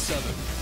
7.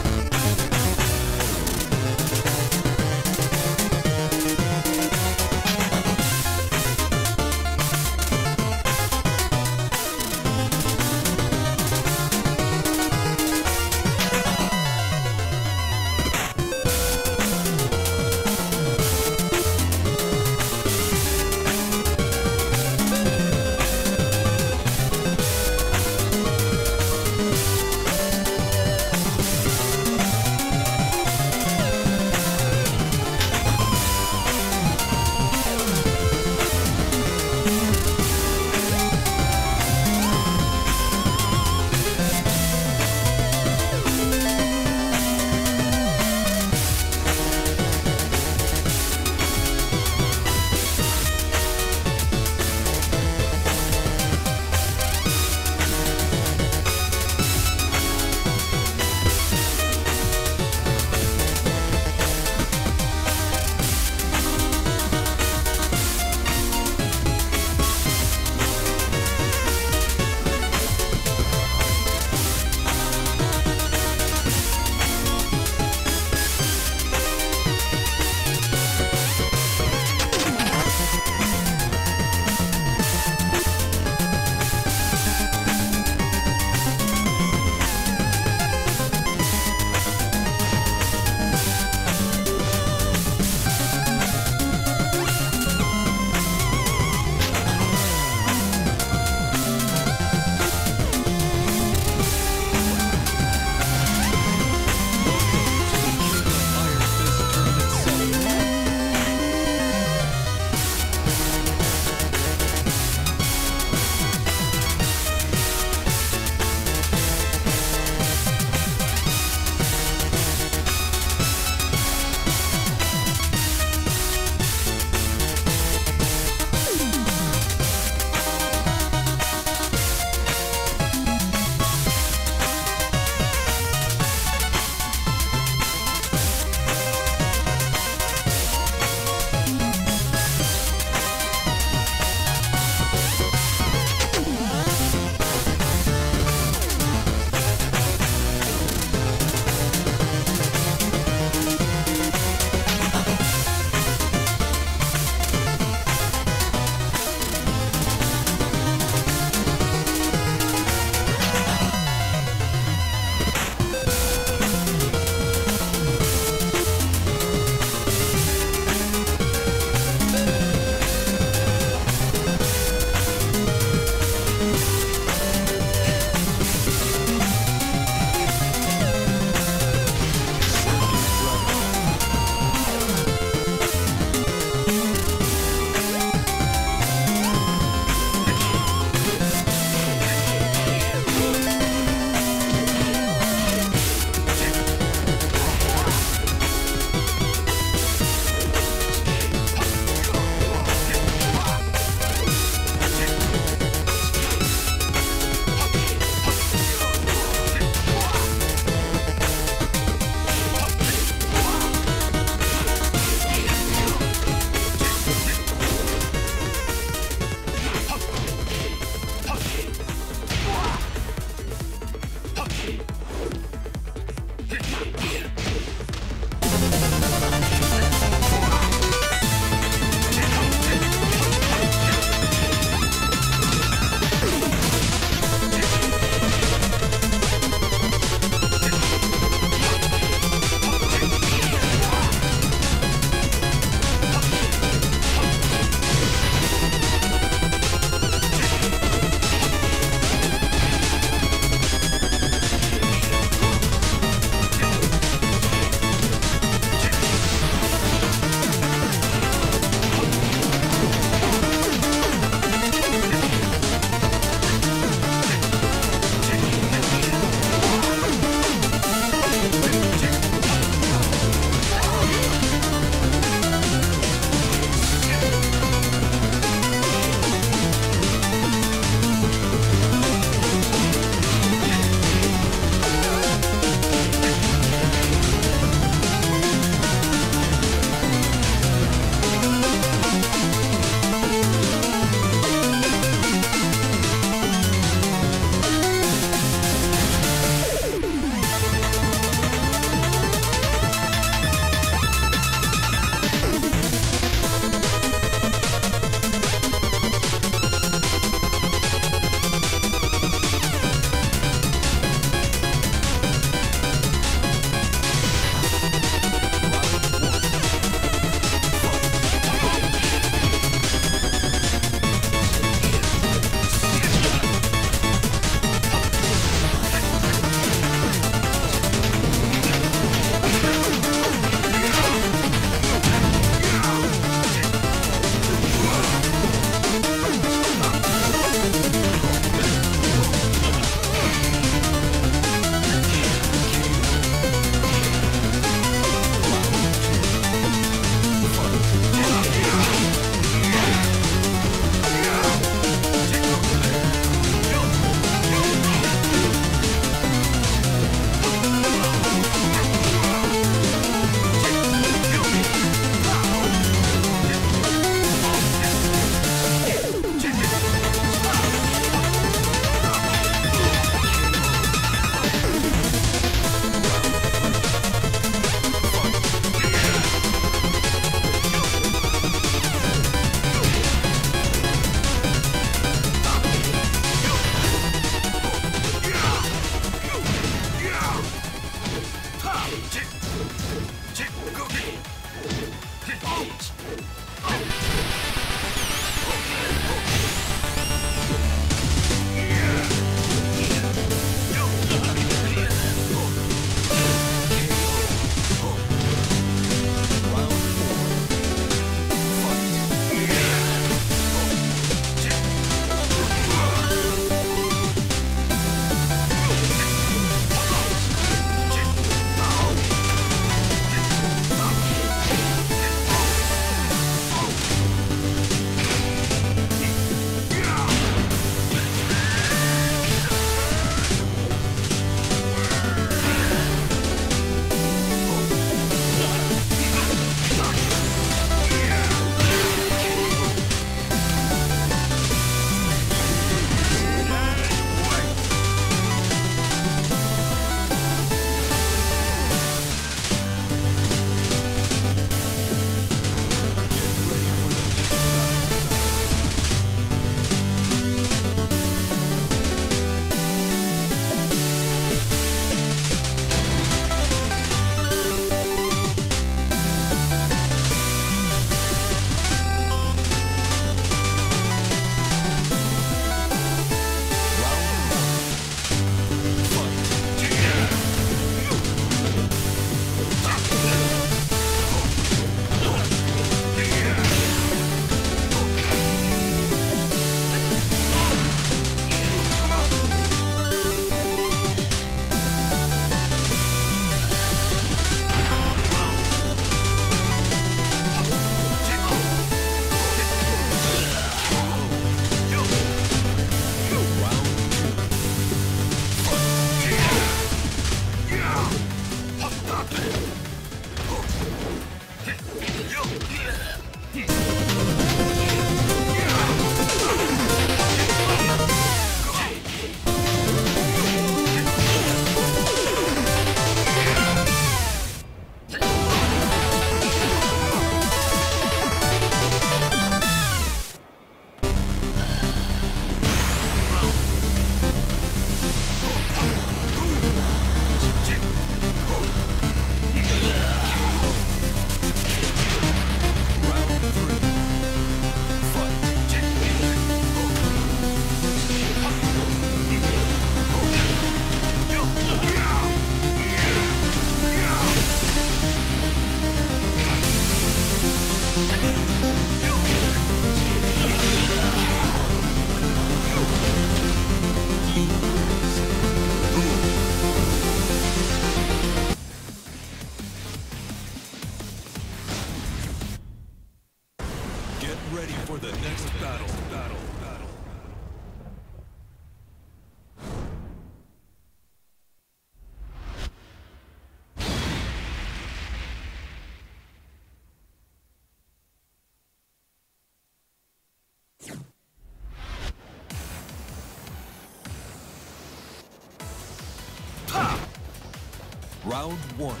Round one.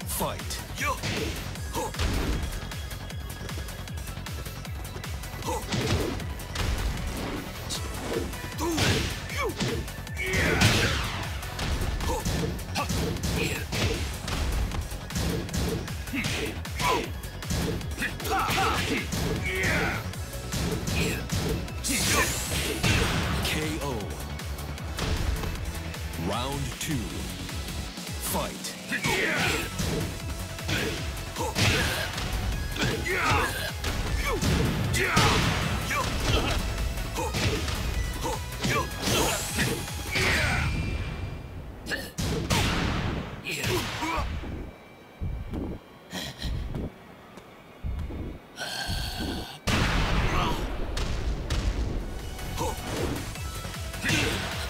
Fight. Yo. Ho. Ho. Do. You. Yeah. Ho. Ha. Yeah. Ho. Ha. Ha. Yeah. Yeah. KO. Round two. Fight.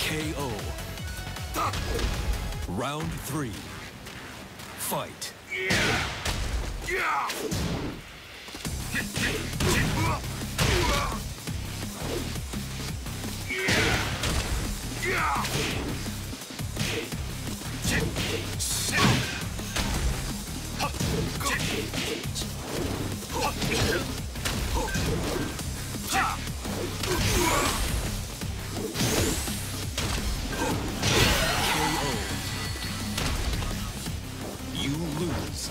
KO. Round three. Fight. You lose.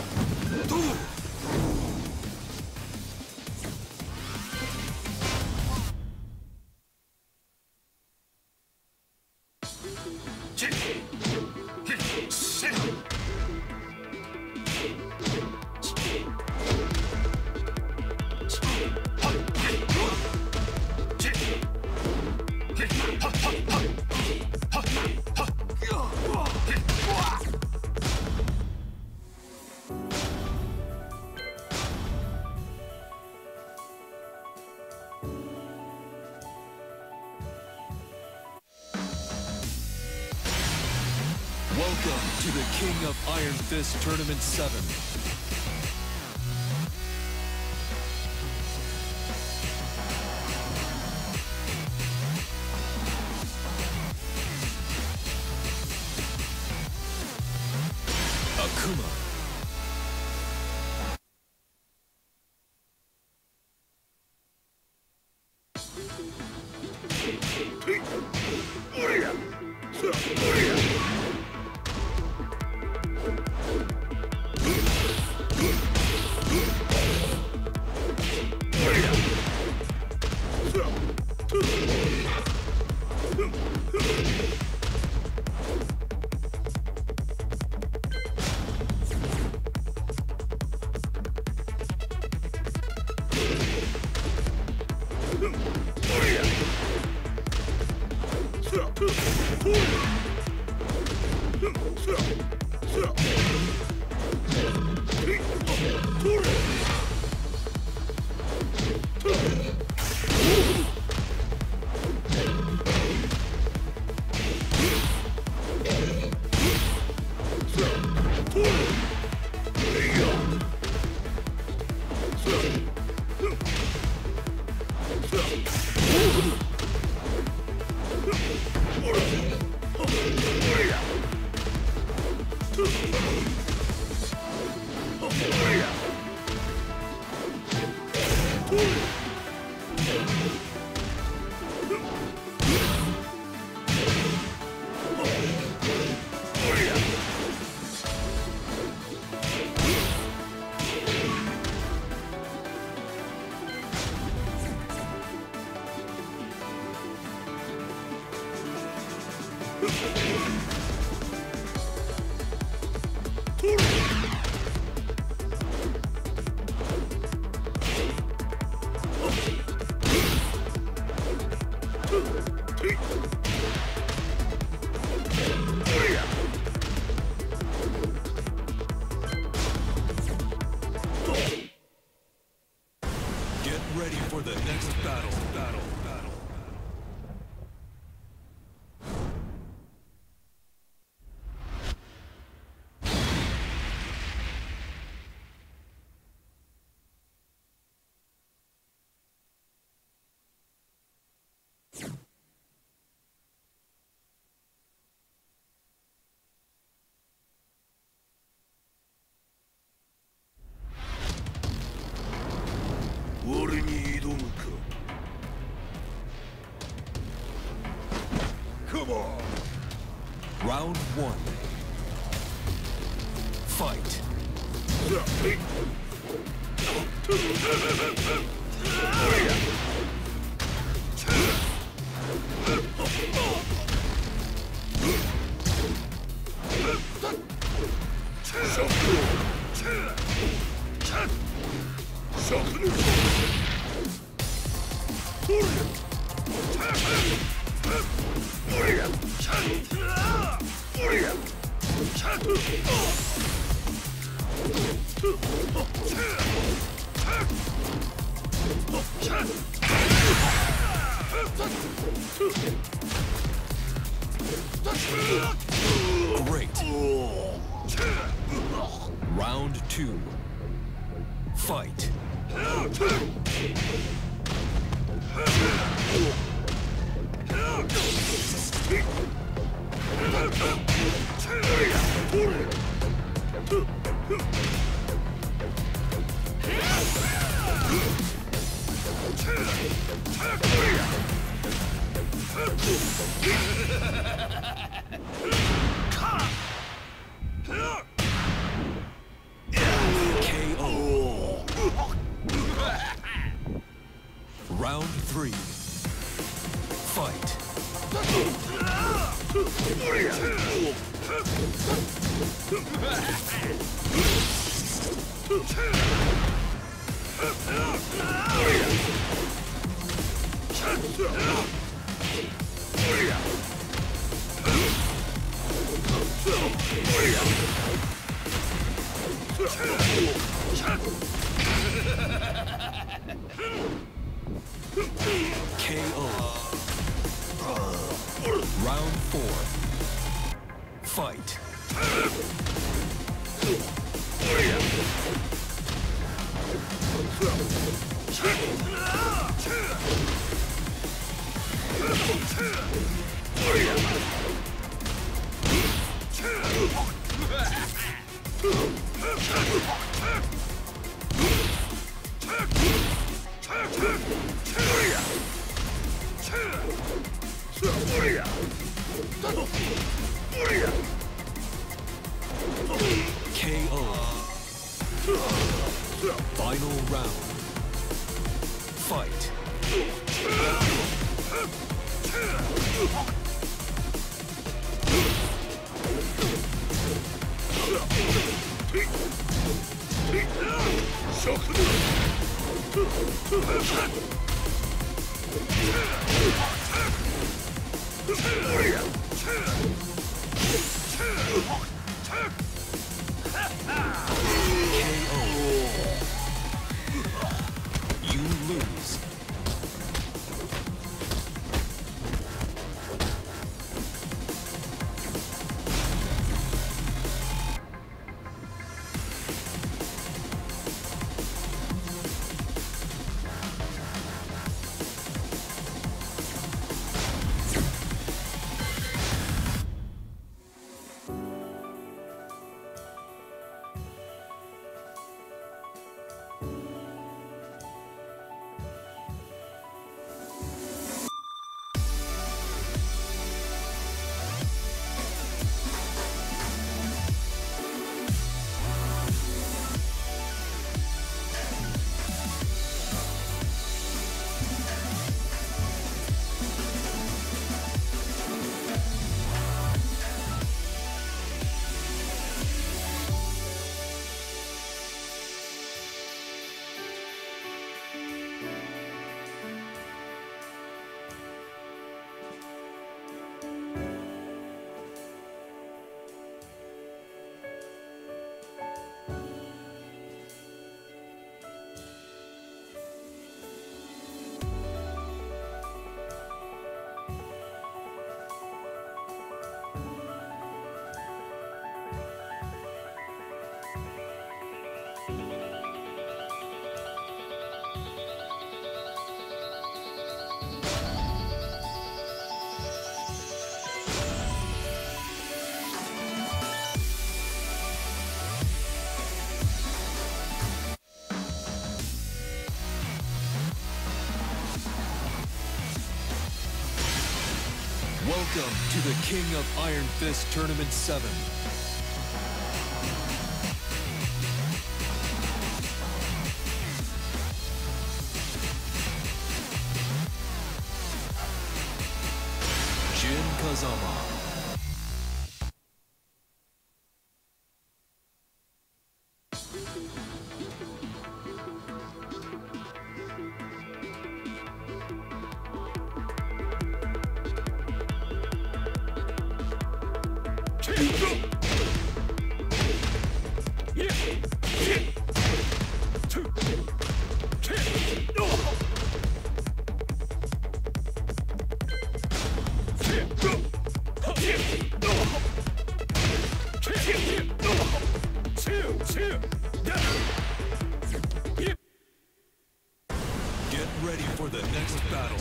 Welcome to the King of Iron Fist Tournament 7. Akuma. Get ready for the next battle. Come on! Round 1. Fight. Great. Round 2. Fight. KO. Round 3. Fight. KO. Round 4. Fight. KO. Final round. Fight. You lose. Welcome to the King of Iron Fist Tournament 7. Jin Kazama. Get ready for the next battle.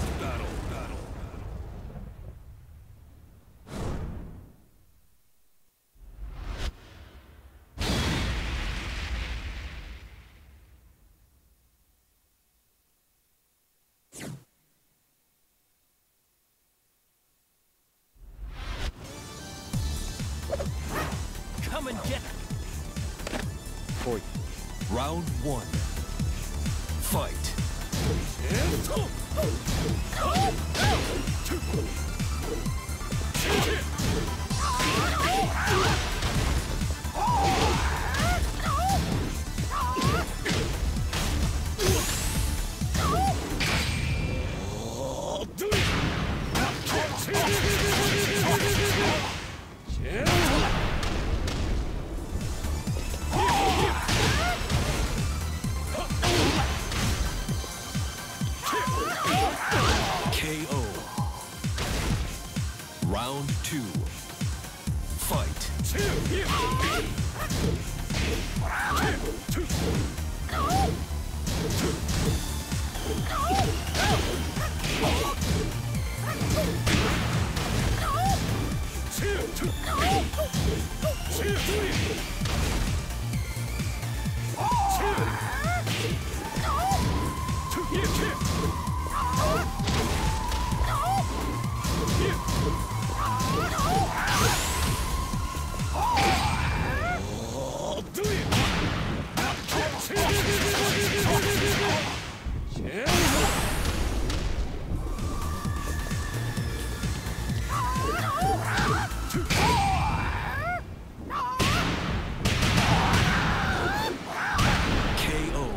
Come and get Boy. Round 1. Fight. KO. Round 2. Fight. KO.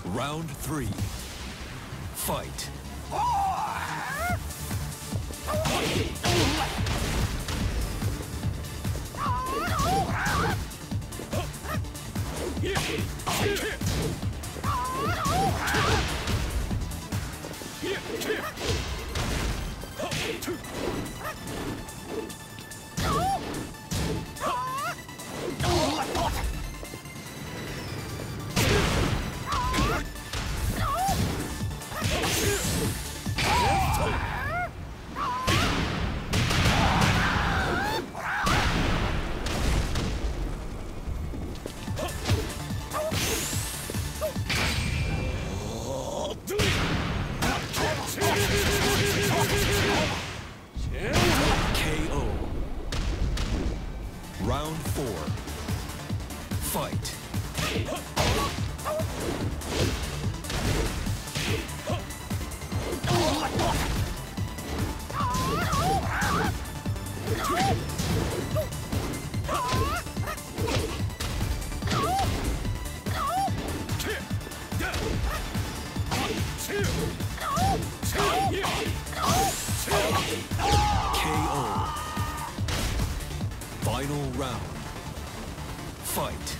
Round 3. Fight. KO. Round 4. Fight. KO. Final round. Fight.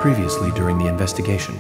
previously during the investigation.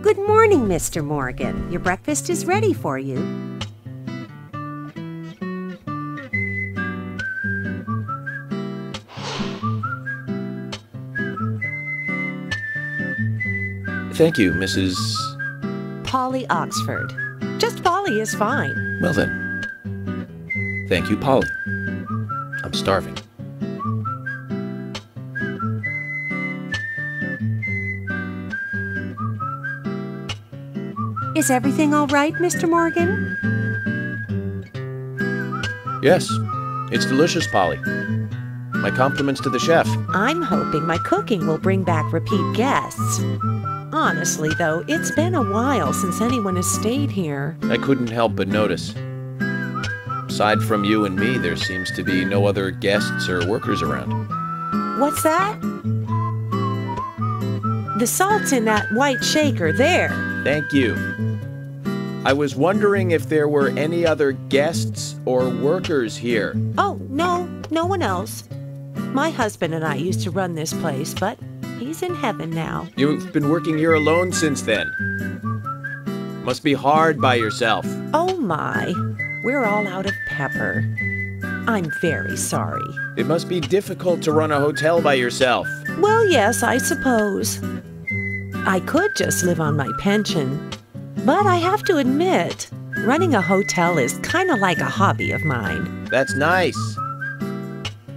Good morning, Mr. Morgan. Your breakfast is ready for you. Thank you, Mrs. Polly Oxford. Just Polly is fine. Well then. Thank you, Polly. I'm starving. Is everything all right, Mr. Morgan? Yes, it's delicious, Polly. My compliments to the chef. I'm hoping my cooking will bring back repeat guests. Honestly, though, it's been a while since anyone has stayed here. I couldn't help but notice. Aside from you and me, there seems to be no other guests or workers around. What's that? The salt's in that white shaker there. Thank you. I was wondering if there were any other guests or workers here. Oh, no one else. My husband and I used to run this place, but he's in heaven now. You've been working here alone since then. Must be hard by yourself. Oh my, we're all out of pepper. I'm very sorry. It must be difficult to run a hotel by yourself. Well, yes, I suppose. I could just live on my pension. But I have to admit, running a hotel is kind of like a hobby of mine. That's nice.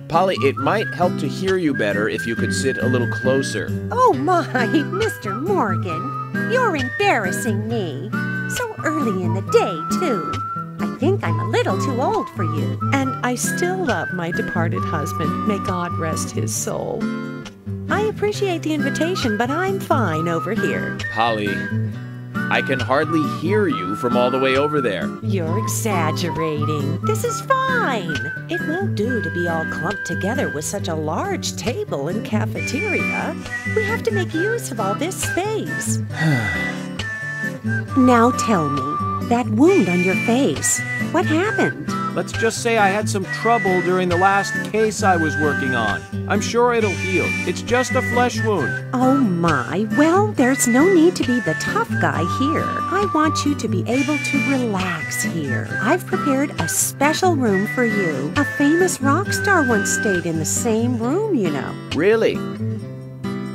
Polly, it might help to hear you better if you could sit a little closer. Oh my, Mr. Morgan, you're embarrassing me. So early in the day, too. I think I'm a little too old for you. And I still love my departed husband. May God rest his soul. I appreciate the invitation, but I'm fine over here. Polly, I can hardly hear you from all the way over there. You're exaggerating. This is fine. It won't do to be all clumped together with such a large table and cafeteria. We have to make use of all this space. Now tell me, that wound on your face, what happened? Let's just say I had some trouble during the last case I was working on. I'm sure it'll heal. It's just a flesh wound. Oh my, well, there's no need to be the tough guy here. I want you to be able to relax here. I've prepared a special room for you. A famous rock star once stayed in the same room, you know. Really?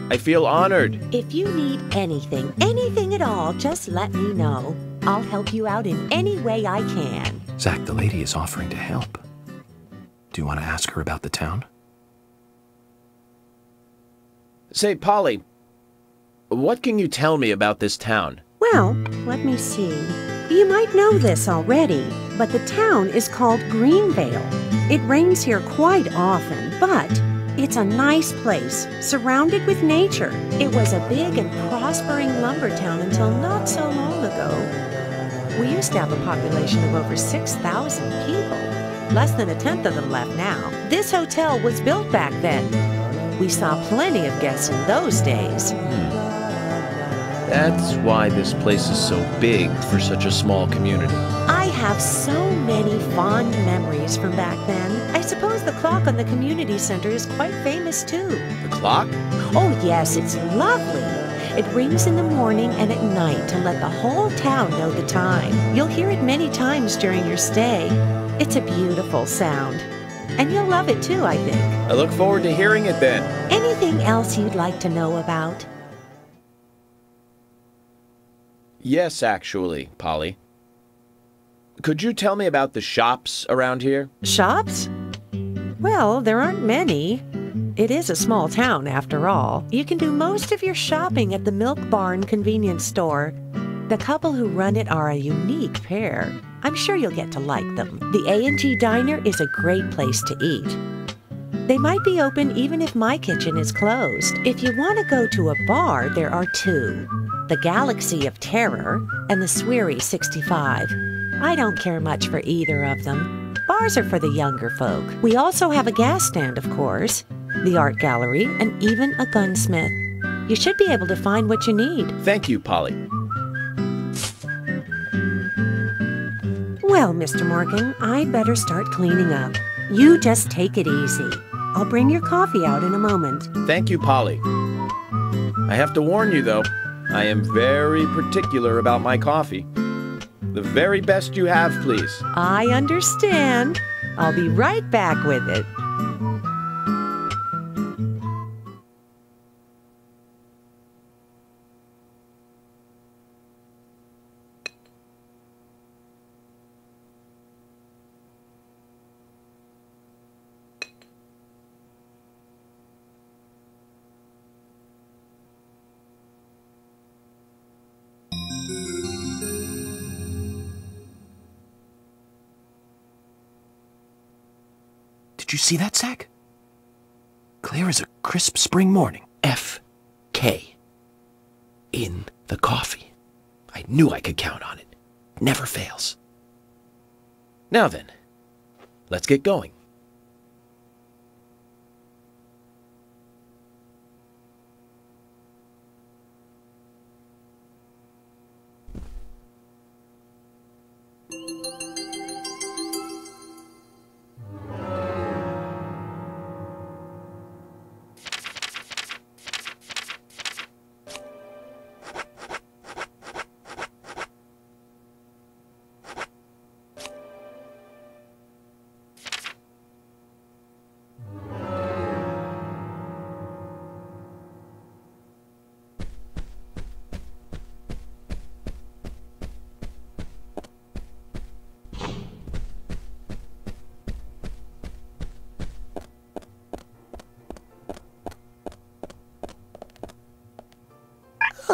I feel honored. If you need anything at all, just let me know. I'll help you out in any way I can. Zach, the lady is offering to help. Do you want to ask her about the town? Say, Polly, what can you tell me about this town? Well, let me see. You might know this already, but the town is called Greenvale. It rains here quite often, but it's a nice place, surrounded with nature. It was a big and prospering lumber town until not so long ago. We used to have a population of over 6,000 people. Less than a tenth of them left now. This hotel was built back then. We saw plenty of guests in those days. That's why this place is so big for such a small community. I have so many fond memories from back then. I suppose the clock on the community center is quite famous too. The clock? Oh yes, it's lovely. It rings in the morning and at night to let the whole town know the time. You'll hear it many times during your stay. It's a beautiful sound. And you'll love it too, I think. I look forward to hearing it then. Anything else you'd like to know about? Yes, actually, Polly. Could you tell me about the shops around here? Shops? Well, there aren't many. It is a small town, after all. You can do most of your shopping at the Milk Barn convenience store. The couple who run it are a unique pair. I'm sure you'll get to like them. The A&G Diner is a great place to eat. They might be open even if my kitchen is closed. If you want to go to a bar, there are two. The Galaxy of Terror and the Sweary 65. I don't care much for either of them. Bars are for the younger folk. We also have a gas stand, of course, the art gallery, and even a gunsmith. You should be able to find what you need. Thank you, Polly. Well, Mr. Morgan, I'd better start cleaning up. You just take it easy. I'll bring your coffee out in a moment. Thank you, Polly. I have to warn you, though, I am very particular about my coffee. The very best you have, please. I understand. I'll be right back with it. Did you see that, Zach? Clear as a crisp spring morning. F.K. in the coffee. I knew I could count on it. Never fails. Now then, let's get going.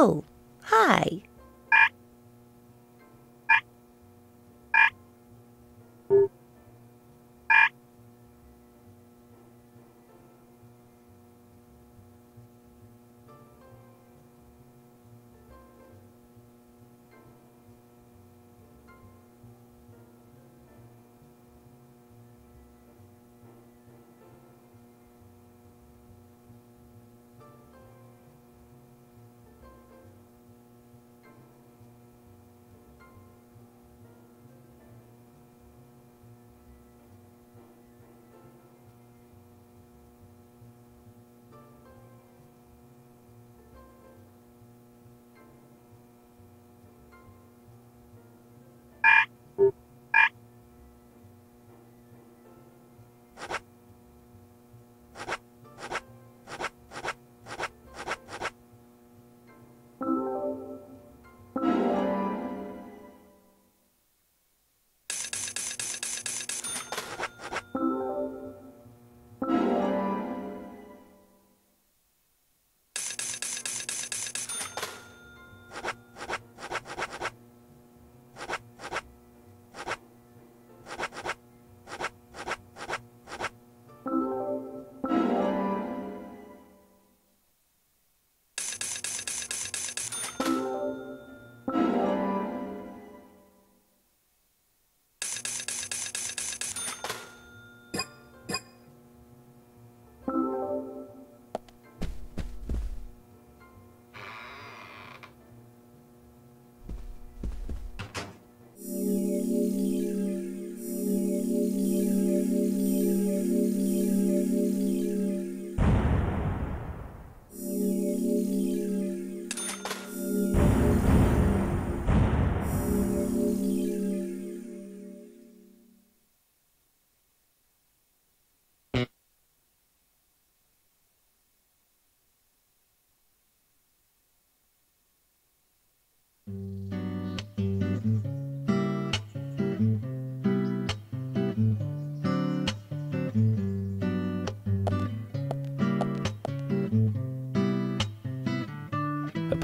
Oh, hi.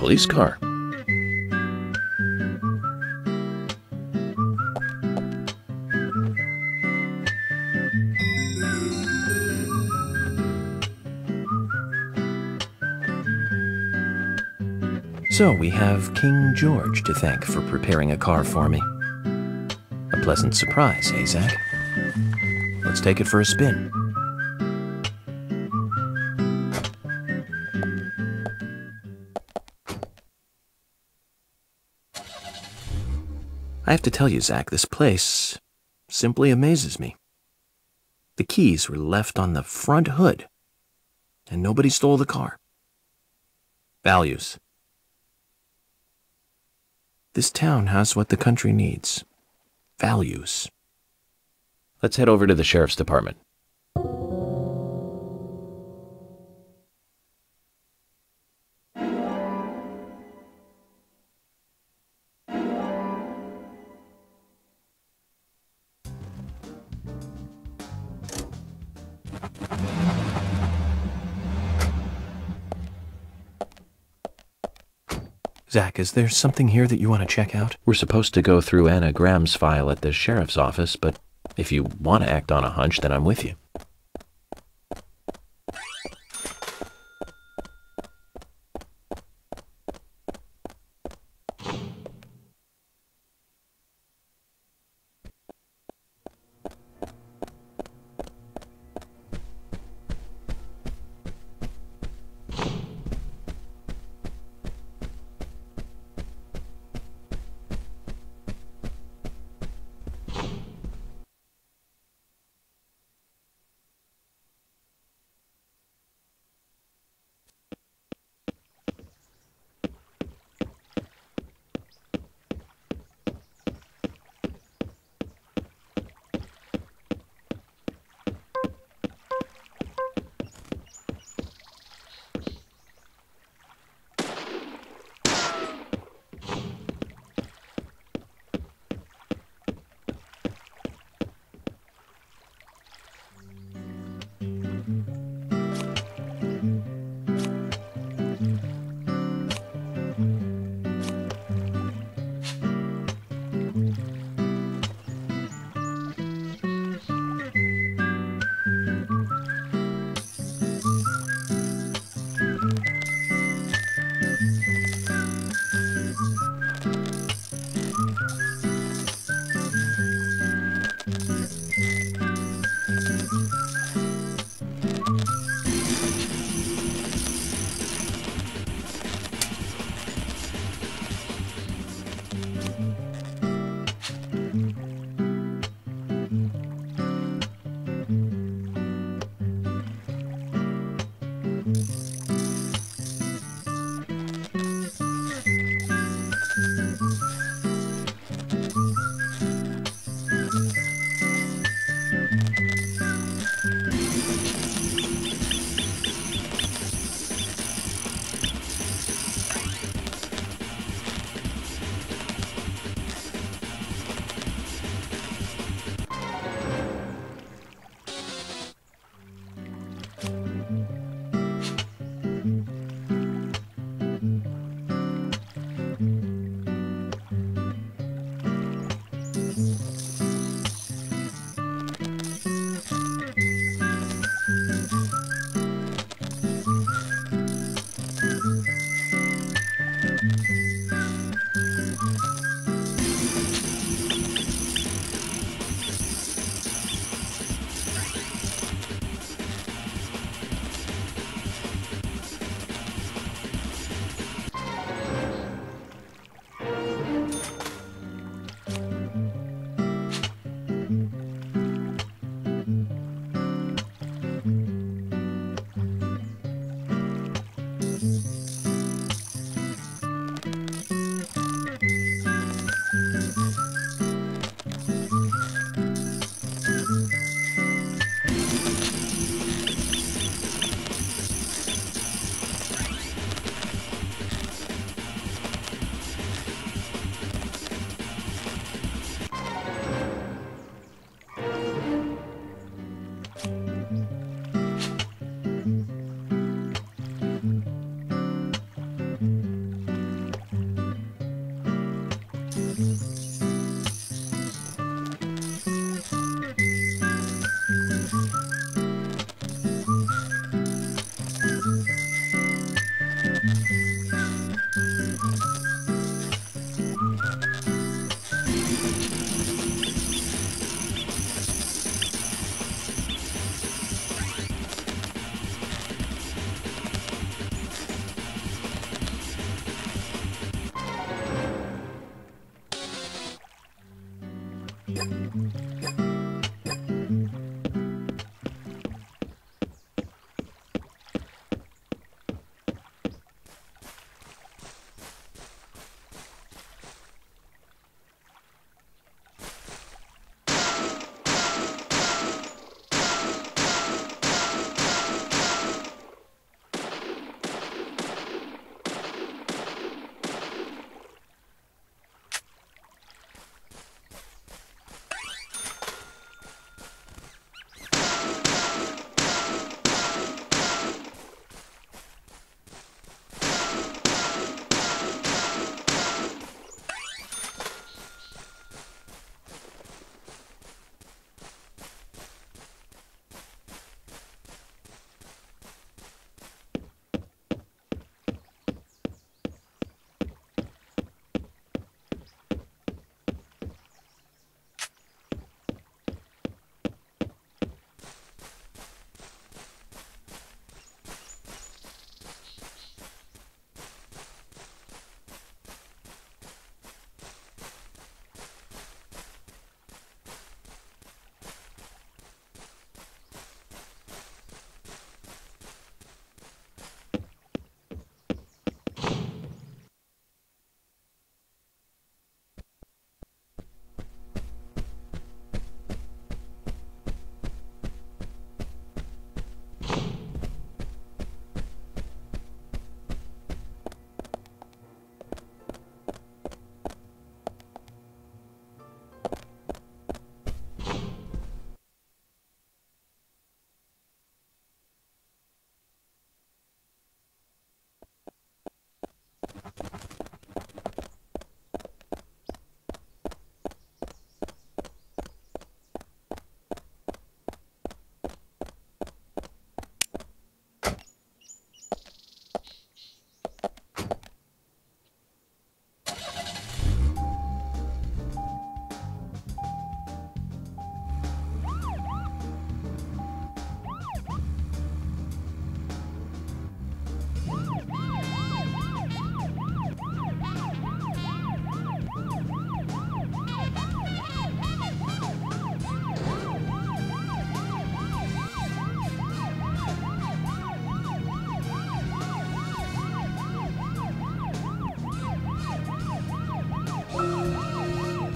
police car. So we have King George to thank for preparing a car for me. A pleasant surprise, eh, Zach? Let's take it for a spin. I have to tell you, Zach, this place simply amazes me. The keys were left on the front hood, and nobody stole the car. Values. This town has what the country needs. Values. Let's head over to the sheriff's department. Zach, is there something here that you want to check out? We're supposed to go through Anna Graham's file at the sheriff's office, but if you want to act on a hunch, then I'm with you.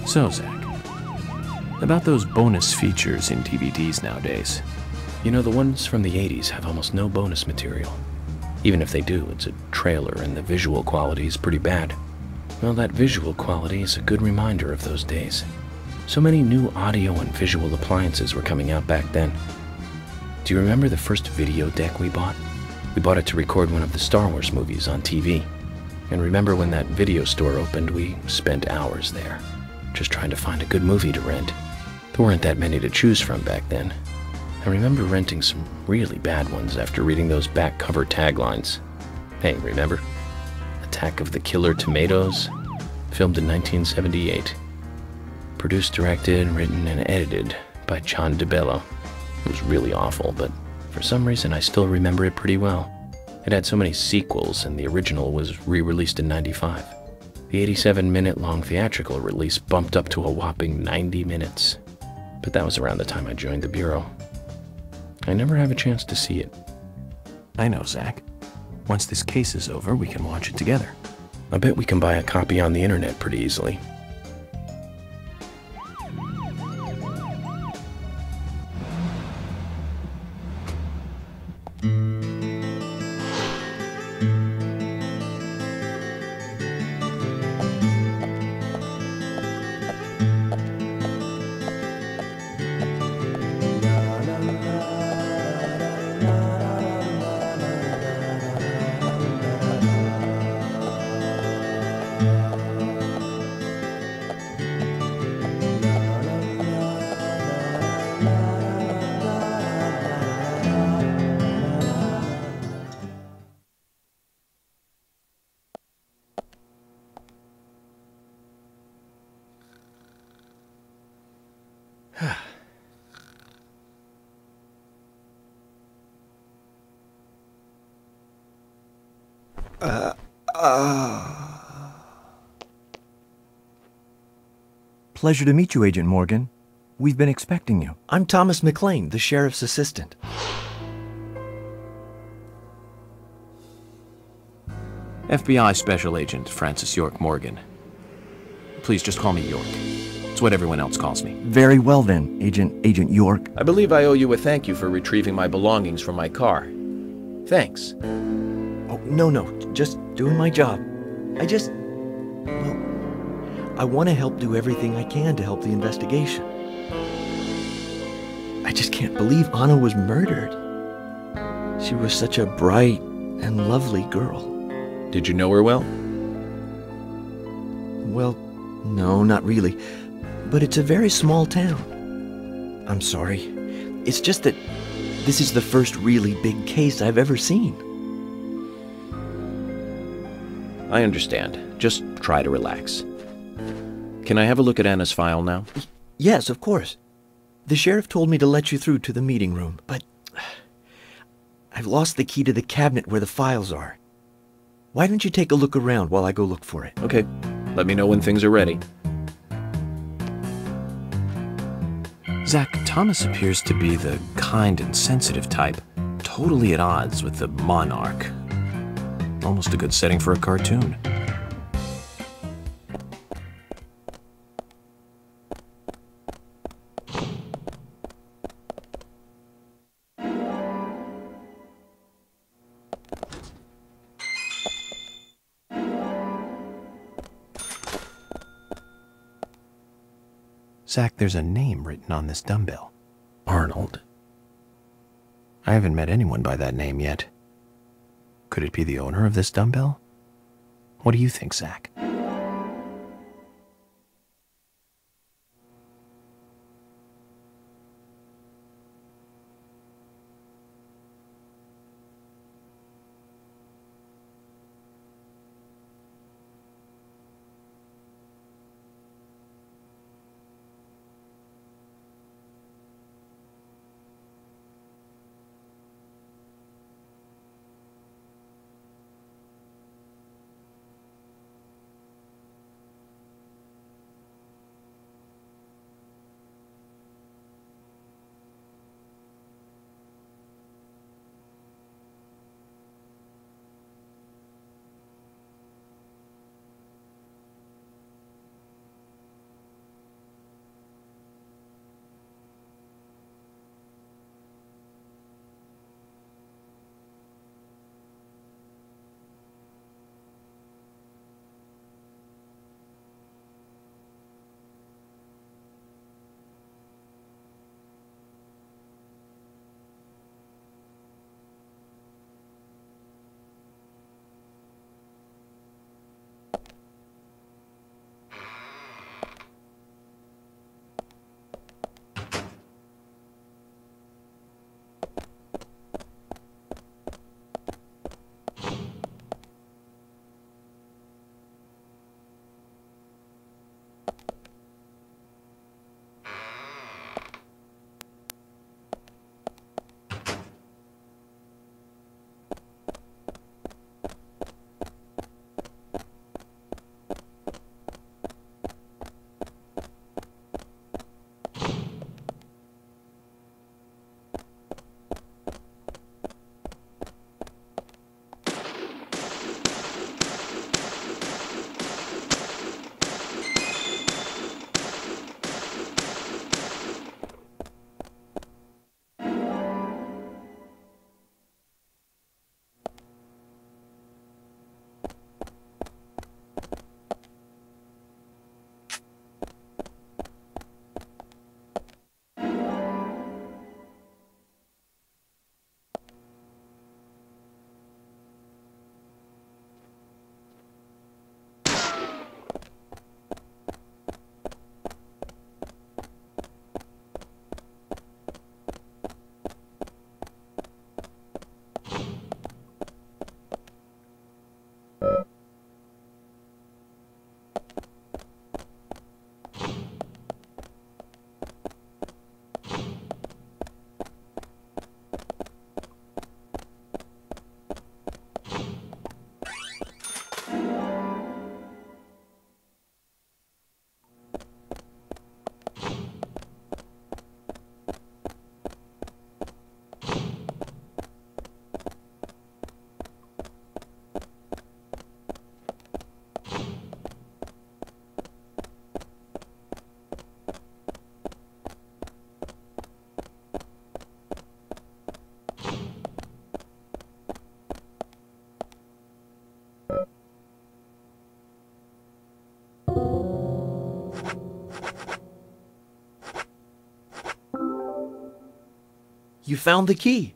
So, Zach, about those bonus features in DVDs nowadays. You know, the ones from the 80s have almost no bonus material. Even if they do, it's a trailer and the visual quality is pretty bad. Well, that visual quality is a good reminder of those days. So many new audio and visual appliances were coming out back then. Do you remember the first video deck we bought? We bought it to record one of the Star Wars movies on TV. And remember when that video store opened, we spent hours there, just trying to find a good movie to rent. There weren't that many to choose from back then. I remember renting some really bad ones after reading those back cover taglines. Hey, remember? Attack of the Killer Tomatoes, filmed in 1978. Produced, directed, written, and edited by John DeBello. It was really awful, but for some reason I still remember it pretty well. It had so many sequels, and the original was re-released in '95. The 87-minute-long theatrical release bumped up to a whopping 90 minutes. But that was around the time I joined the Bureau. I never have a chance to see it. I know, Zach. Once this case is over, we can watch it together. I bet we can buy a copy on the internet pretty easily. Pleasure to meet you, Agent Morgan. We've been expecting you. I'm Thomas McLean, the sheriff's assistant. FBI Special Agent Francis York Morgan. Please just call me York. It's what everyone else calls me. Very well then, Agent York. I believe I owe you a thank you for retrieving my belongings from my car. Thanks. Oh, no, just doing my job. I want to help do everything I can to help the investigation. I just can't believe Anna was murdered. She was such a bright and lovely girl. Did you know her well? Well, no, not really. But it's a very small town. I'm sorry. It's just that this is the first really big case I've ever seen. I understand. Just try to relax. Can I have a look at Anna's file now? Yes, of course. The sheriff told me to let you through to the meeting room, but I've lost the key to the cabinet where the files are. Why don't you take a look around while I go look for it? Okay. Let me know when things are ready. Zach, Thomas appears to be the kind and sensitive type, totally at odds with the monarch. Almost a good setting for a cartoon. Zach, there's a name written on this dumbbell. Arnold. I haven't met anyone by that name yet. Could it be the owner of this dumbbell? What do you think, Zach? You found the key.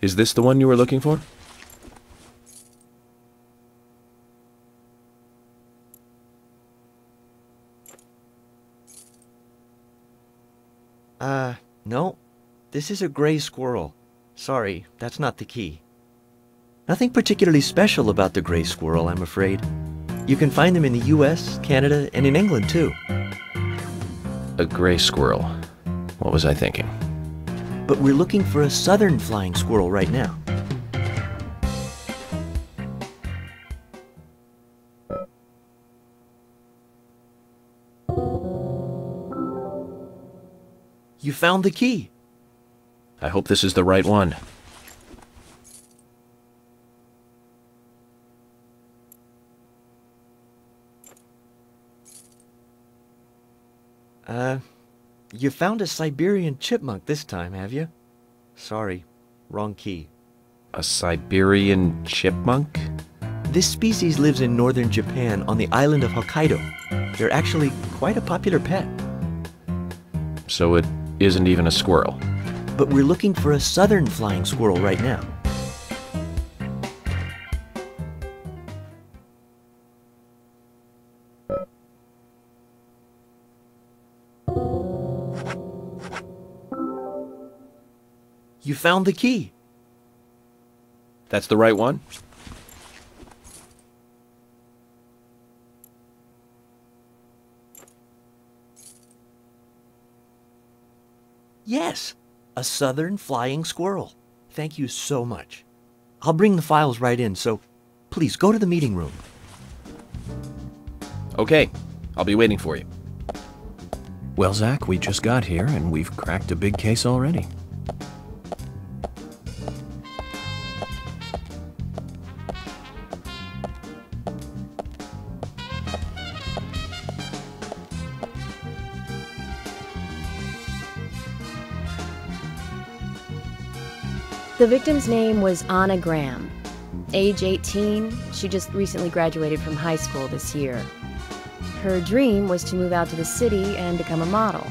Is this the one you were looking for? No. This is a gray squirrel. Sorry, that's not the key. Nothing particularly special about the gray squirrel, I'm afraid. You can find them in the US, Canada, and in England, too. A gray squirrel. What was I thinking? But we're looking for a southern flying squirrel right now. You found the key. I hope this is the right one. You found a Siberian chipmunk this time, have you? Sorry, wrong key. A Siberian chipmunk? This species lives in northern Japan on the island of Hokkaido. They're actually quite a popular pet. So it isn't even a squirrel. But we're looking for a southern flying squirrel right now. You found the key. That's the right one? Yes, a southern flying squirrel. Thank you so much. I'll bring the files right in, so please go to the meeting room. Okay, I'll be waiting for you. Well, Zach, we just got here and we've cracked a big case already. The victim's name was Anna Graham. Age 18, she just recently graduated from high school this year. Her dream was to move out to the city and become a model.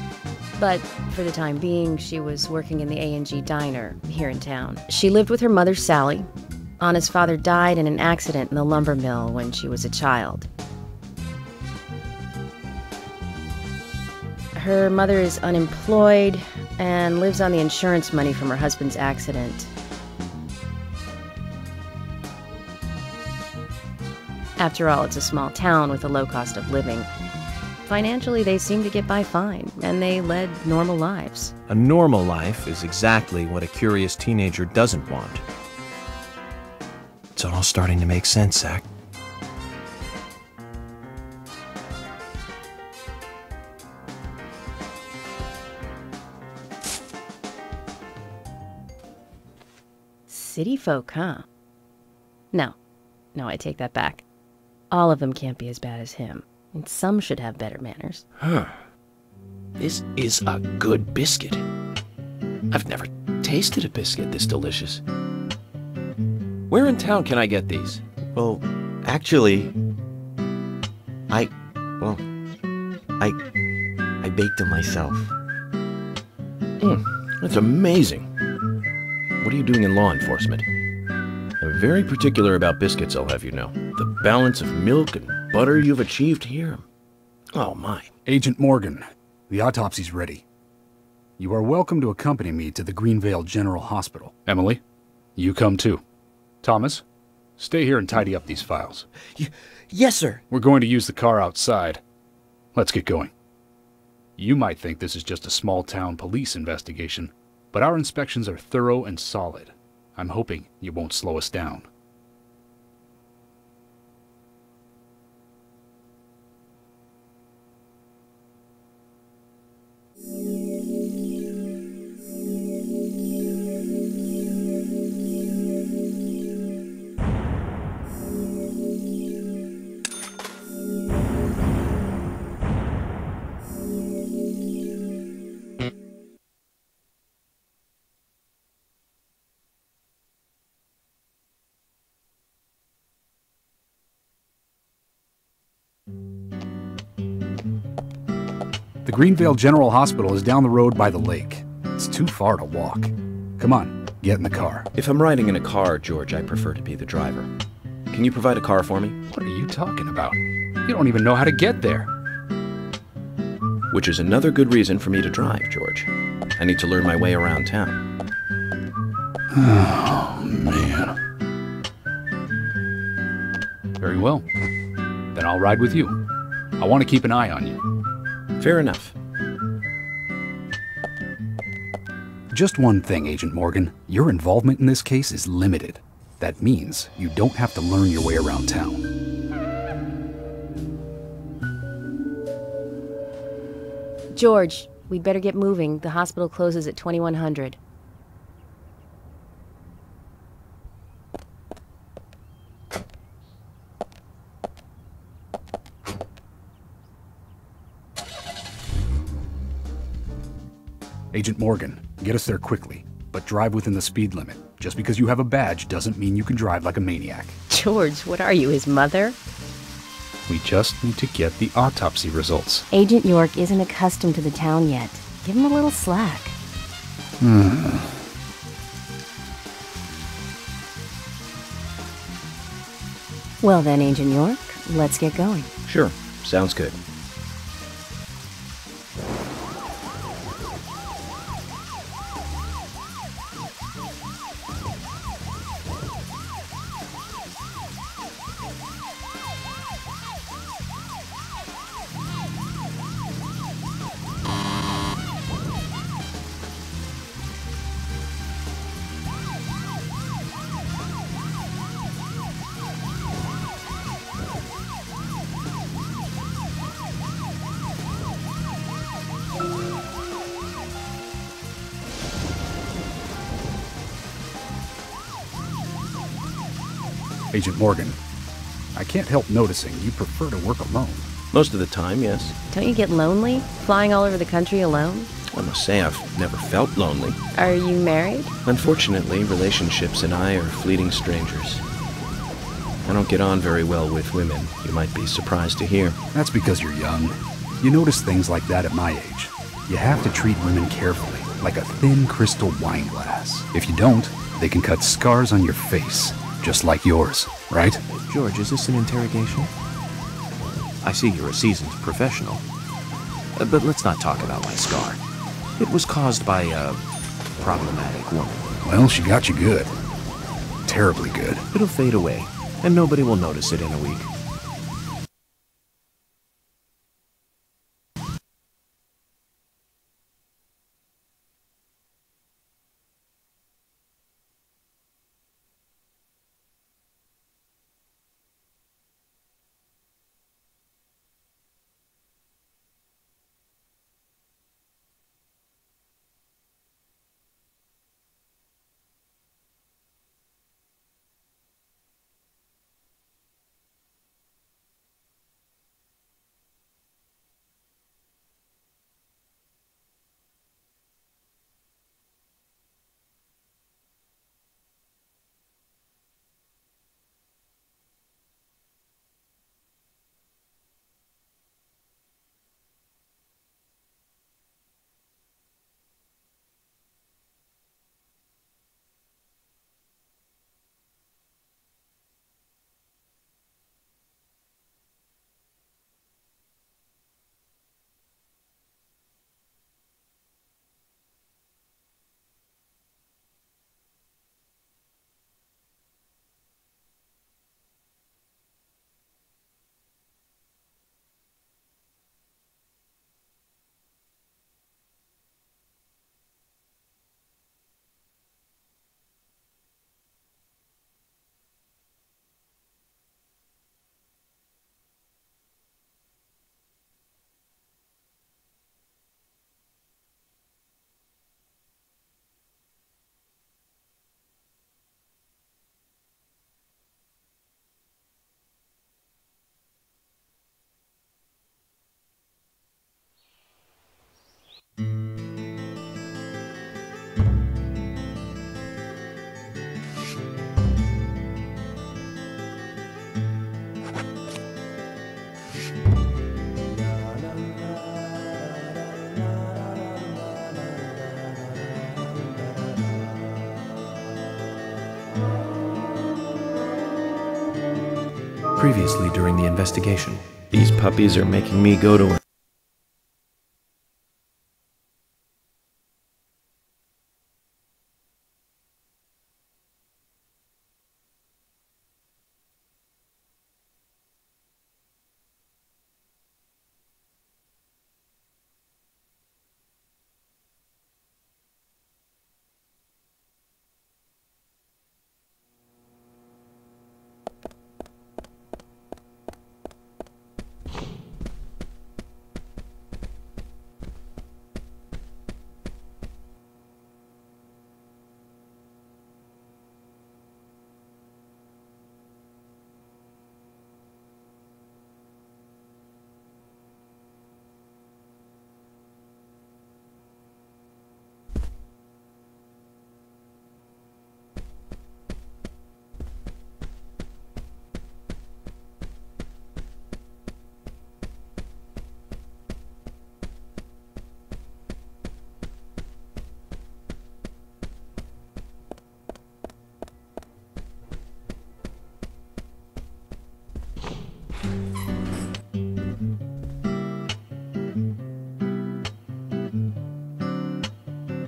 But for the time being, she was working in the A&G diner here in town. She lived with her mother, Sally. Anna's father died in an accident in the lumber mill when she was a child. Her mother is unemployed and lives on the insurance money from her husband's accident. After all, it's a small town with a low cost of living. Financially, they seem to get by fine, and they led normal lives. A normal life is exactly what a curious teenager doesn't want. It's all starting to make sense, Zach. City folk, huh? No, I take that back. All of them can't be as bad as him, and some should have better manners. Huh. This is a good biscuit. I've never tasted a biscuit this delicious. Where in town can I get these? Well, actually, I baked them myself. That's amazing. What are you doing in law enforcement? I'm very particular about biscuits, I'll have you know. The balance of milk and butter you've achieved here. Oh, my. Agent Morgan, the autopsy's ready. You are welcome to accompany me to the Greenvale General Hospital. Emily, you come too. Thomas, stay here and tidy up these files. Yes, sir. We're going to use the car outside. Let's get going. You might think this is just a small-town police investigation, but our inspections are thorough and solid. I'm hoping you won't slow us down. The Greenvale General Hospital is down the road by the lake. It's too far to walk. Come on, get in the car. If I'm riding in a car, George, I prefer to be the driver. Can you provide a car for me? What are you talking about? You don't even know how to get there. Which is another good reason for me to drive, George. I need to learn my way around town. Oh, man. Very well. Then I'll ride with you. I want to keep an eye on you. Fair enough. Just one thing, Agent Morgan. Your involvement in this case is limited. That means you don't have to learn your way around town. George, we'd better get moving. The hospital closes at 2100. Agent Morgan, get us there quickly, but drive within the speed limit. Just because you have a badge doesn't mean you can drive like a maniac. George, what are you, his mother? We just need to get the autopsy results. Agent York isn't accustomed to the town yet. Give him a little slack. Well then, Agent York, let's get going. Sure, sounds good. Agent Morgan, I can't help noticing you prefer to work alone. Most of the time, yes. Don't you get lonely, flying all over the country alone? I must say I've never felt lonely. Are you married? Unfortunately, relationships and I are fleeting strangers. I don't get on very well with women, you might be surprised to hear. That's because you're young. You notice things like that at my age. You have to treat women carefully, like a thin crystal wine glass. If you don't, they can cut scars on your face, just like yours, right? George, is this an interrogation? I see you're a seasoned professional. But let's not talk about my scar. It was caused by a problematic woman. Well, she got you good. Terribly good. It'll fade away, and nobody will notice it in a week. Previously during the investigation. These puppies are making me go to...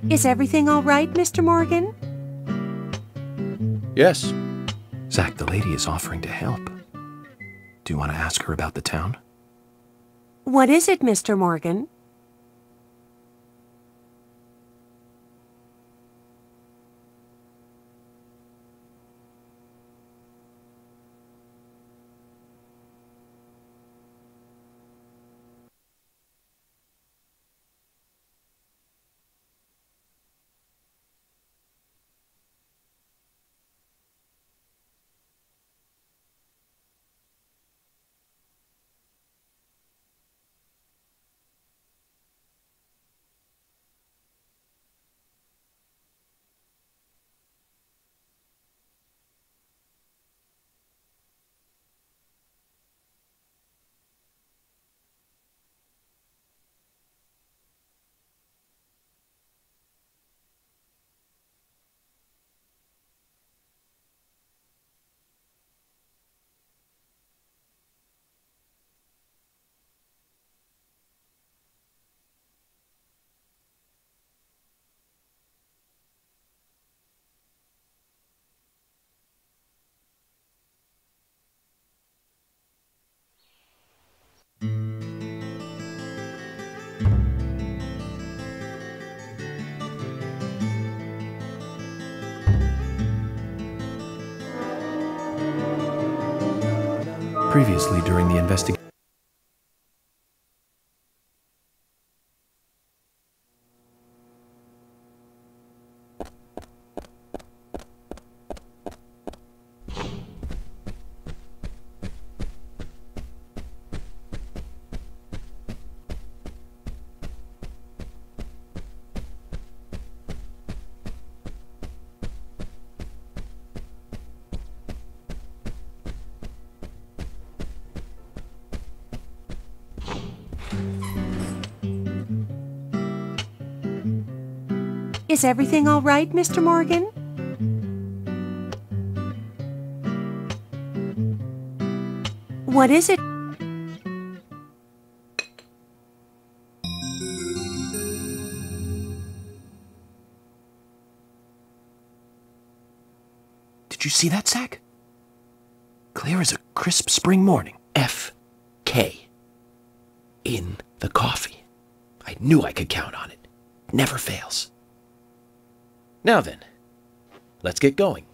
Is everything all right, Mr. Morgan? Yes. Zach, the lady is offering to help. Do you want to ask her about the town? What is it, Mr. Morgan? Previously during the investigation. Is everything all right, Mr. Morgan? What is it? Did you see that, Zach? Clear as a crisp spring morning. F.K. in the coffee. I knew I could count on it. Never fails. Now then, let's get going.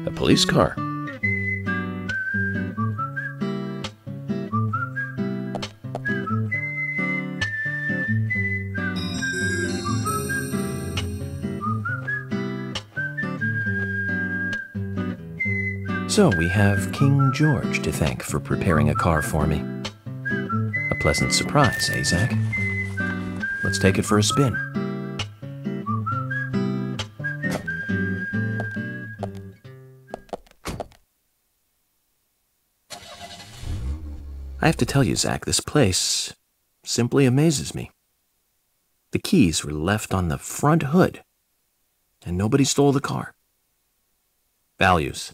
A police car. So we have King George to thank for preparing a car for me. A pleasant surprise, eh, Zach? Let's take it for a spin. I have to tell you, Zach, this place simply amazes me. The keys were left on the front hood, and nobody stole the car. Values.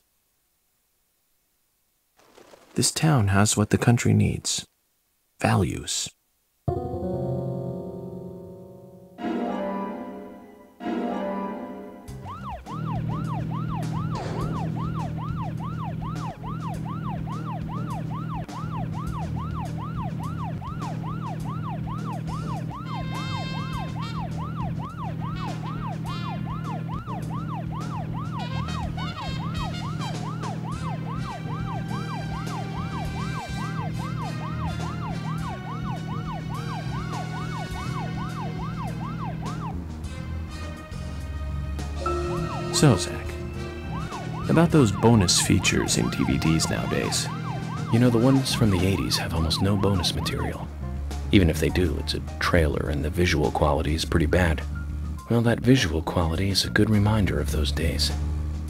This town has what the country needs. Values. So, Zach, about those bonus features in DVDs nowadays. You know, the ones from the 80s have almost no bonus material. Even if they do, it's a trailer and the visual quality is pretty bad. Well, that visual quality is a good reminder of those days.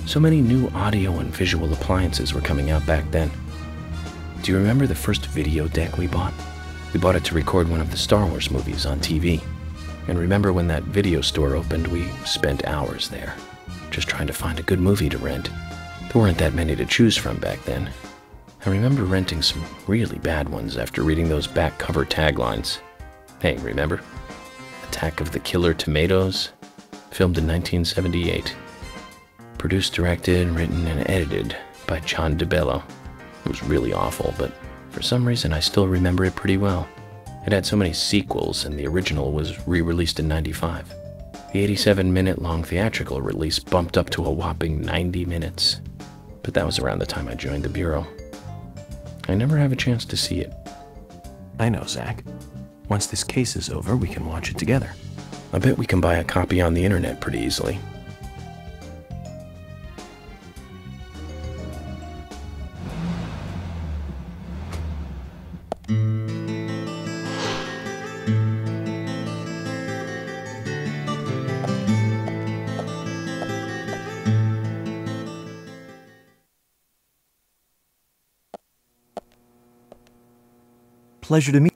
So many new audio and visual appliances were coming out back then. Do you remember the first video deck we bought? We bought it to record one of the Star Wars movies on TV. And remember when that video store opened, we spent hours there, just trying to find a good movie to rent. There weren't that many to choose from back then. I remember renting some really bad ones after reading those back cover taglines. Hey, remember? Attack of the Killer Tomatoes? Filmed in 1978. Produced, directed, written, and edited by John DeBello. It was really awful, but for some reason I still remember it pretty well. It had so many sequels, and the original was re-released in '95. The 87-minute-long theatrical release bumped up to a whopping 90 minutes. But that was around the time I joined the Bureau. I never have a chance to see it. I know, Zach. Once this case is over, we can watch it together. I bet we can buy a copy on the internet pretty easily. Pleasure to meet you.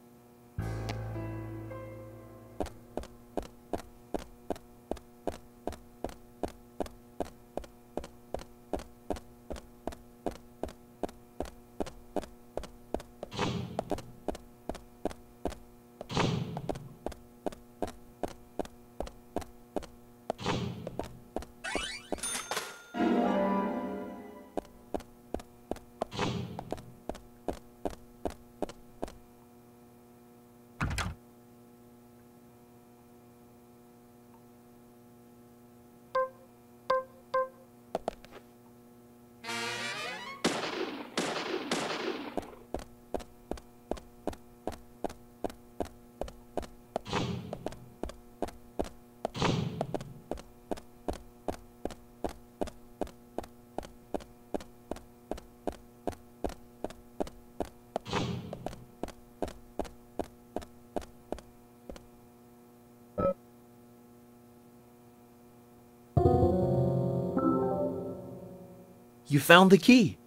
You found the key.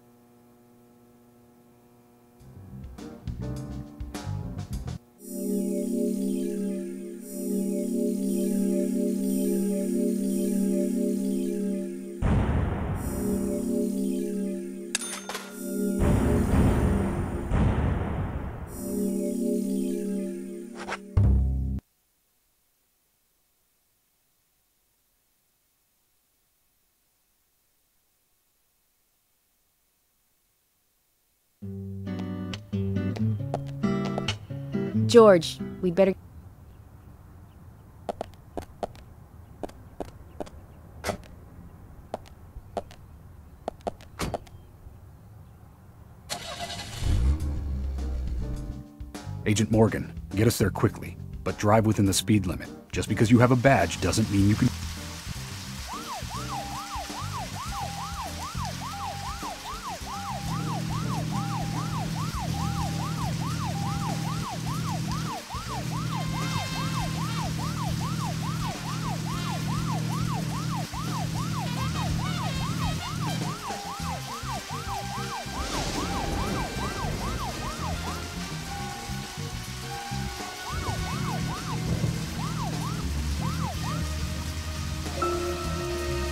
George, we'd better... Agent Morgan, get us there quickly, but drive within the speed limit. Just because you have a badge doesn't mean you can...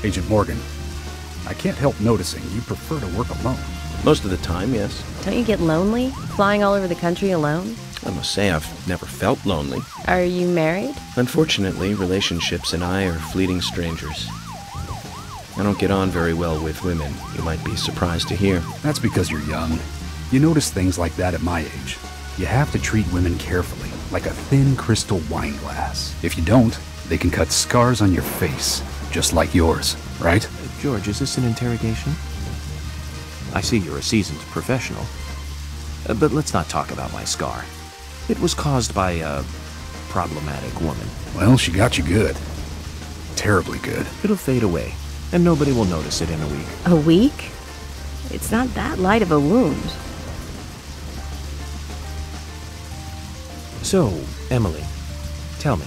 Agent Morgan, I can't help noticing you prefer to work alone. Most of the time, yes. Don't you get lonely, flying all over the country alone? I must say I've never felt lonely. Are you married? Unfortunately, relationships and I are fleeting strangers. I don't get on very well with women, you might be surprised to hear. That's because you're young. You notice things like that at my age. You have to treat women carefully, like a thin crystal wine glass. If you don't, they can cut scars on your face, just like yours, right? George, is this an interrogation? I see you're a seasoned professional. But let's not talk about my scar. It was caused by a problematic woman. Well, she got you good. Terribly good. It'll fade away, and nobody will notice it in a week. A week? It's not that light of a wound. So, Emily, tell me,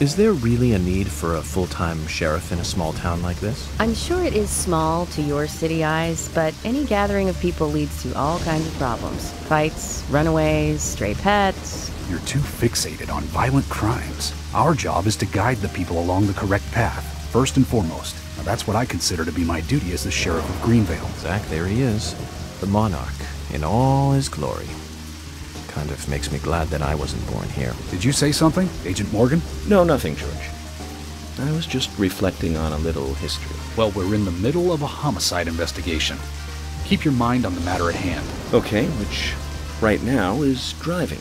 is there really a need for a full-time sheriff in a small town like this? I'm sure it is small to your city eyes, but any gathering of people leads to all kinds of problems. Fights, runaways, stray pets. You're too fixated on violent crimes. Our job is to guide the people along the correct path, first and foremost. Now, that's what I consider to be my duty as the sheriff of Greenvale. Zach, there he is. The monarch, in all his glory. Kind of makes me glad that I wasn't born here. Did you say something, Agent Morgan? No, nothing, George. I was just reflecting on a little history. Well, we're in the middle of a homicide investigation. Keep your mind on the matter at hand. Okay, which right now is driving.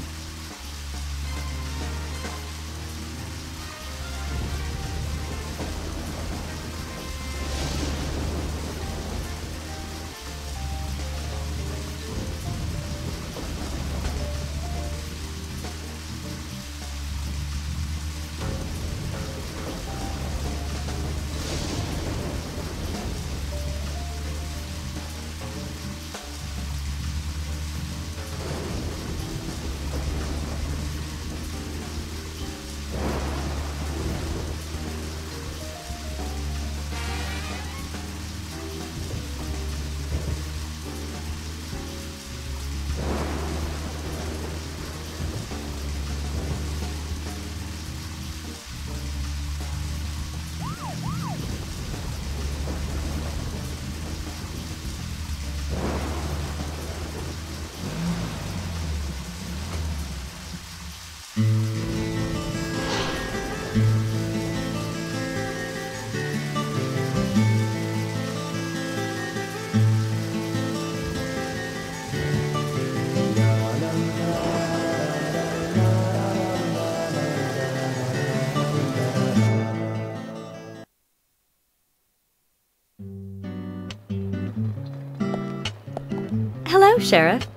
Hello, Sheriff.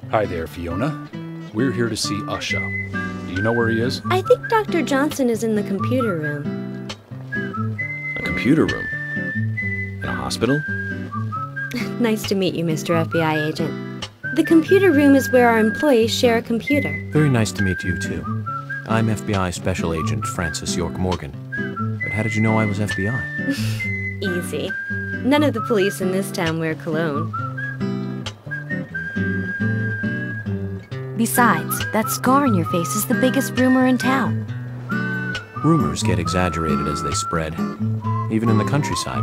Hi there, Fiona. We're here to see Usha. Do you know where he is? I think Dr. Johnson is in the computer room. A computer room? In a hospital? Nice to meet you, Mr. FBI agent. The computer room is where our employees share a computer. Very nice to meet you, too. I'm FBI Special Agent Francis York Morgan. But how did you know I was FBI? Easy. None of the police in this town wear cologne. Besides, that scar on your face is the biggest rumor in town. Rumors get exaggerated as they spread, even in the countryside.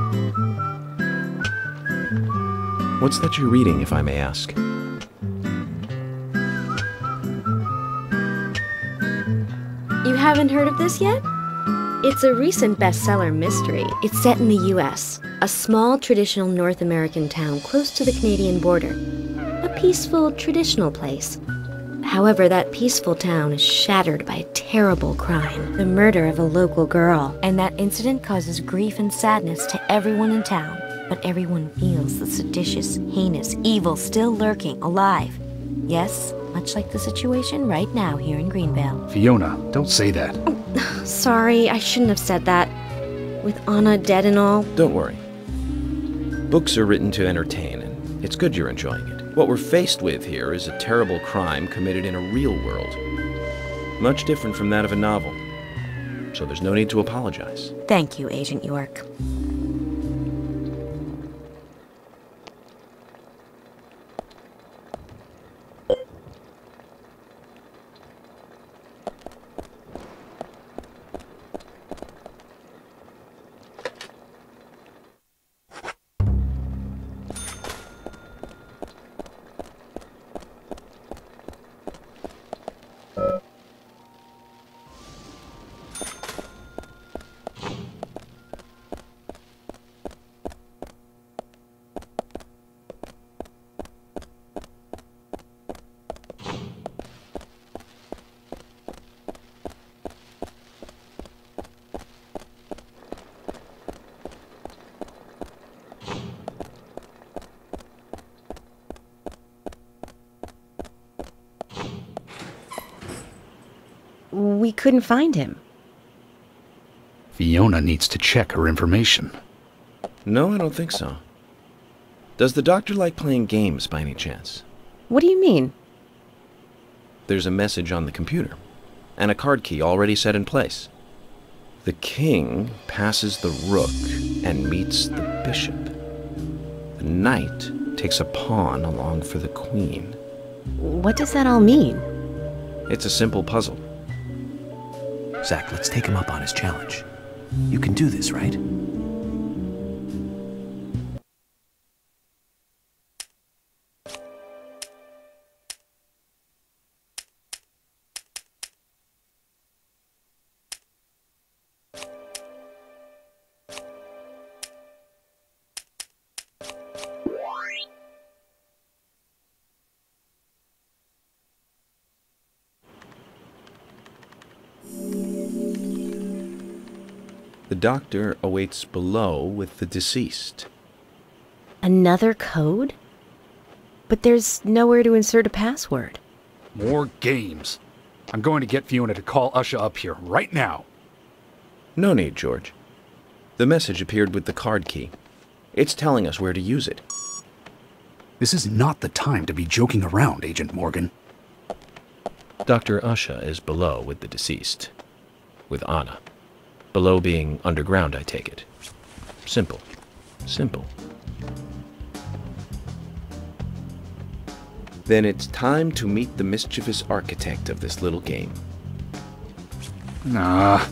What's that you're reading, if I may ask? You haven't heard of this yet? It's a recent bestseller mystery. It's set in the U.S., a small traditional North American town close to the Canadian border. A peaceful, traditional place. However, that peaceful town is shattered by a terrible crime, the murder of a local girl. And that incident causes grief and sadness to everyone in town. But everyone feels the seditious, heinous evil still lurking, alive. Yes, much like the situation right now here in Greenvale. Fiona, don't say that. Sorry, I shouldn't have said that. With Anna dead and all. Don't worry. Books are written to entertain, and it's good you're enjoying it. What we're faced with here is a terrible crime committed in a real world. Much different from that of a novel. So there's no need to apologize. Thank you, Agent York. We couldn't find him. Fiona needs to check her information. No, I don't think so. Does the doctor like playing games by any chance? What do you mean? There's a message on the computer, and a card key already set in place. The king passes the rook and meets the bishop. The knight takes a pawn along for the queen. What does that all mean? It's a simple puzzle. Zach, let's take him up on his challenge. You can do this, right? The doctor awaits below with the deceased. Another code? But there's nowhere to insert a password. More games. I'm going to get Fiona to call Usha up here right now. No need, George. The message appeared with the card key. It's telling us where to use it. This is not the time to be joking around, Agent Morgan. Dr. Usha is below with the deceased. With Anna. Below being underground, I take it. Simple. Simple. Then it's time to meet the mischievous architect of this little game. Nah.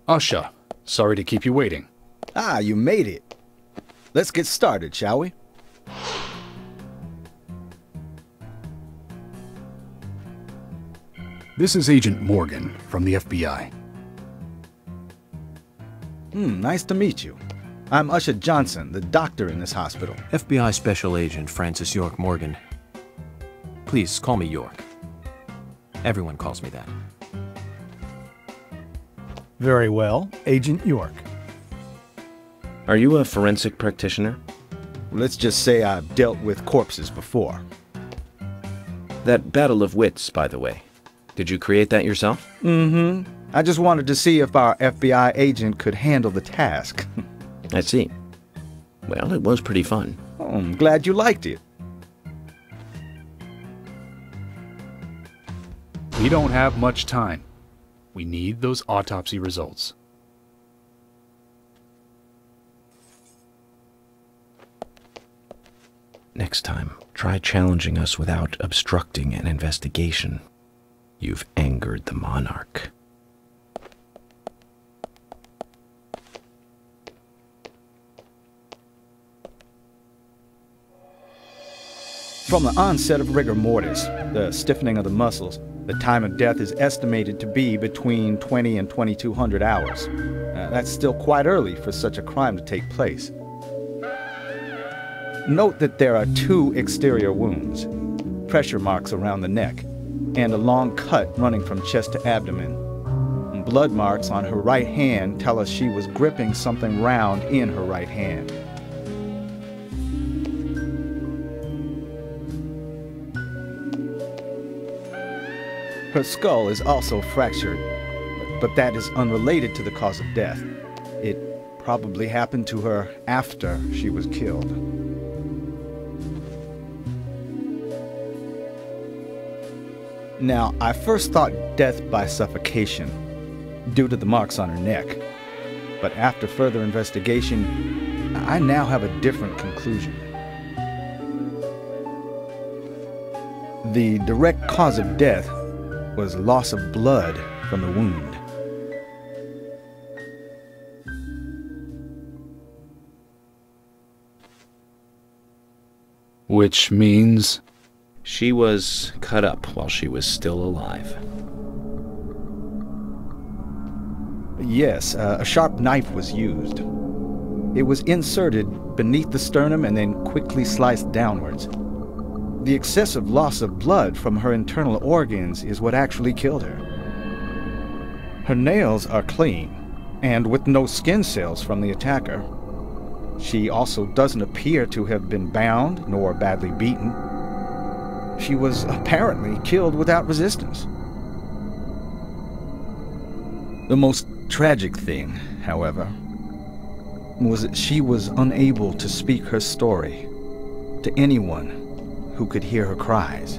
Usha, sorry to keep you waiting. Ah, you made it. Let's get started, shall we? This is Agent Morgan from the FBI. Nice to meet you. I'm Usha Johnson, the doctor in this hospital. FBI Special Agent Francis York Morgan. Please call me York. Everyone calls me that. Very well, Agent York. Are you a forensic practitioner? Let's just say I've dealt with corpses before. That battle of wits, by the way. Did you create that yourself? Mm-hmm. I just wanted to see if our FBI agent could handle the task. I see. Well, it was pretty fun. Oh, I'm glad you liked it. We don't have much time. We need those autopsy results. Next time, try challenging us without obstructing an investigation. You've angered the monarch. From the onset of rigor mortis, the stiffening of the muscles, the time of death is estimated to be between 20 and 2200 hours. That's still quite early for such a crime to take place. Note that there are 2 exterior wounds, pressure marks around the neck, and a long cut running from chest to abdomen. Blood marks on her right hand tell us she was gripping something round in her right hand. Her skull is also fractured, but that is unrelated to the cause of death. It probably happened to her after she was killed. Now, I first thought death by suffocation, due to the marks on her neck. But after further investigation, I now have a different conclusion. The direct cause of death was loss of blood from the wound. Which means... She was cut up while she was still alive. Yes, a sharp knife was used. It was inserted beneath the sternum and then quickly sliced downwards. The excessive loss of blood from her internal organs is what actually killed her. Her nails are clean, and with no skin cells from the attacker. She also doesn't appear to have been bound nor badly beaten. She was apparently killed without resistance. The most tragic thing, however, was that she was unable to speak her story to anyone who could hear her cries.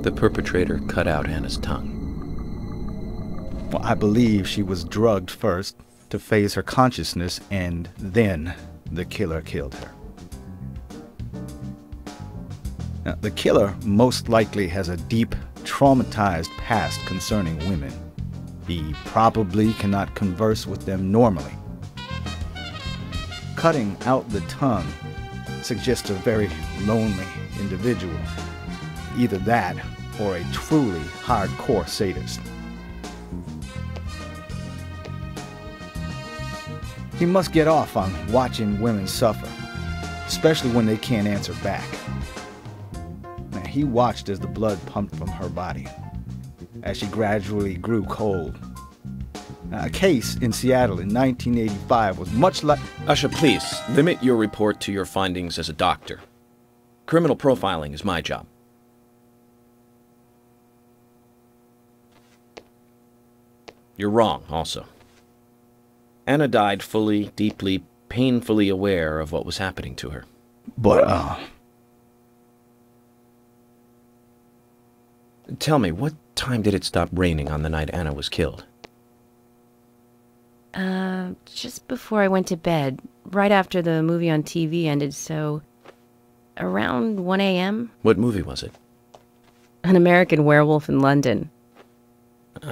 The perpetrator cut out Anna's tongue. Well, I believe she was drugged first to phase her consciousness, and then the killer killed her. Now, the killer most likely has a deep, traumatized past concerning women. He probably cannot converse with them normally. Cutting out the tongue suggests a very lonely individual. Either that or a truly hardcore sadist. He must get off on watching women suffer, especially when they can't answer back. Now, he watched as the blood pumped from her body, as she gradually grew cold. Now, a case in Seattle in 1985 was much like... Usha, please, limit your report to your findings as a doctor. Criminal profiling is my job. You're wrong, also. Anna died fully, deeply, painfully aware of what was happening to her. But, Tell me, what time did it stop raining on the night Anna was killed? Just before I went to bed, right after the movie on TV ended, so around 1 a.m. What movie was it? An American Werewolf in London.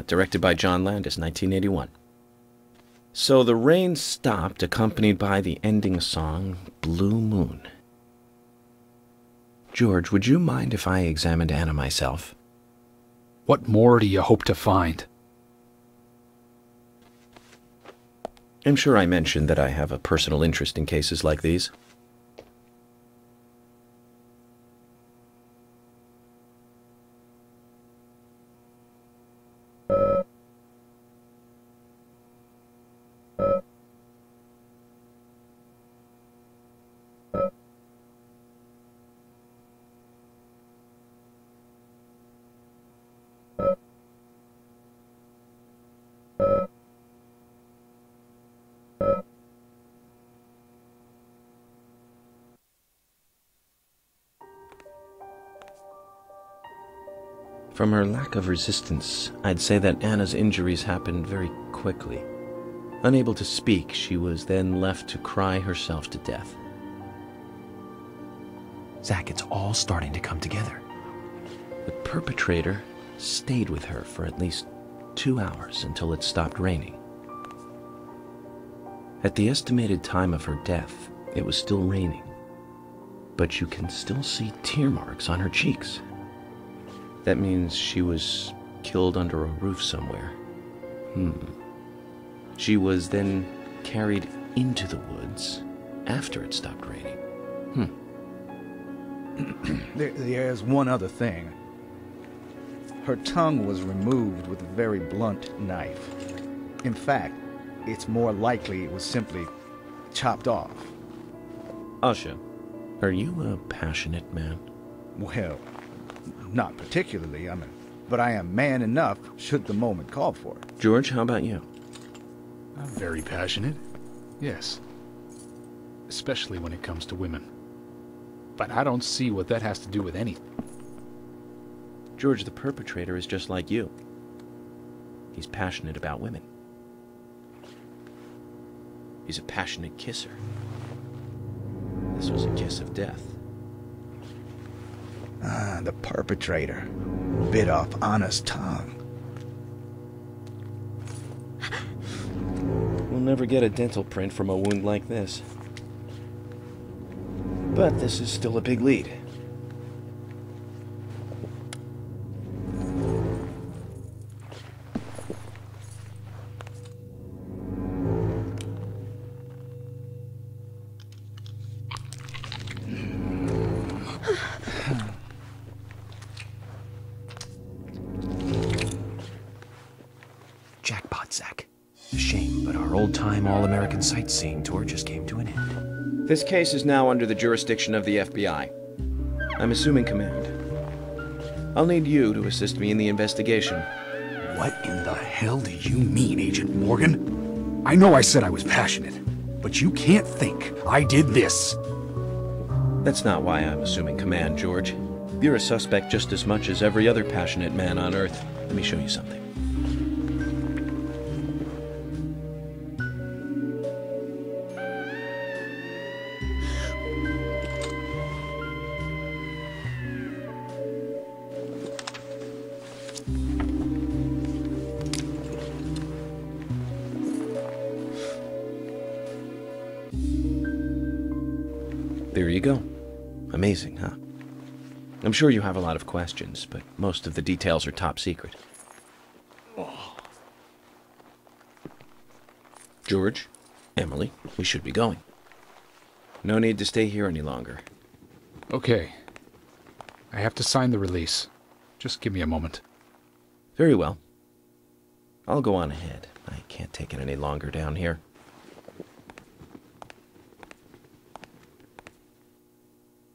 Directed by John Landis, 1981. So the rain stopped, accompanied by the ending song, Blue Moon. George, would you mind if I examined Anna myself? What more do you hope to find? I'm sure I mentioned that I have a personal interest in cases like these. From her lack of resistance, I'd say that Anna's injuries happened very quickly. Unable to speak, she was then left to cry herself to death. Zach, it's all starting to come together. The perpetrator stayed with her for at least 2 hours until it stopped raining. At the estimated time of her death, it was still raining, but you can still see tear marks on her cheeks. That means she was killed under a roof somewhere. She was then carried into the woods after it stopped raining. There's one other thing. Her tongue was removed with a very blunt knife. In fact, it's more likely it was simply chopped off. Asha, are you a passionate man? Well, not particularly, but I am man enough should the moment call for it. George, how about you? I'm very passionate, yes. Especially when it comes to women. But I don't see what that has to do with anything. George, the perpetrator is just like you. He's passionate about women. He's a passionate kisser. This was a kiss of death. The perpetrator bit off Anna's tongue. We'll never get a dental print from a wound like this. But this is still a big lead. Jackpot, Zach. A shame, but our old-time all-American sightseeing tour just came to an end. This case is now under the jurisdiction of the FBI. I'm assuming command. I'll need you to assist me in the investigation. What in the hell do you mean, Agent Morgan? I know I said I was passionate, but you can't think I did this. That's not why I'm assuming command, George. You're a suspect just as much as every other passionate man on Earth. Let me show you something. There you go. Amazing, huh? I'm sure you have a lot of questions, but most of the details are top secret. George, Emily, we should be going. No need to stay here any longer. Okay. I have to sign the release. Just give me a moment. Very well. I'll go on ahead. I can't take it any longer down here.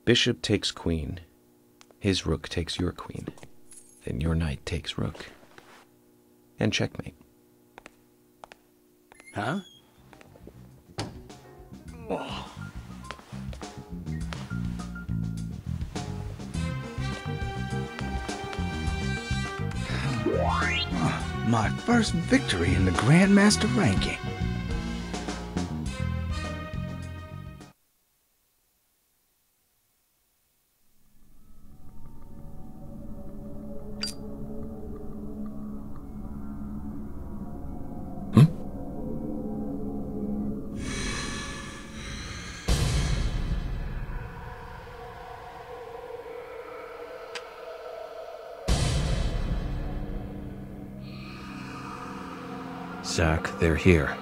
Bishop takes queen. His rook takes your queen. Then your knight takes rook. And checkmate. Huh? Oh. My first victory in the Grandmaster ranking. Zach, they're here.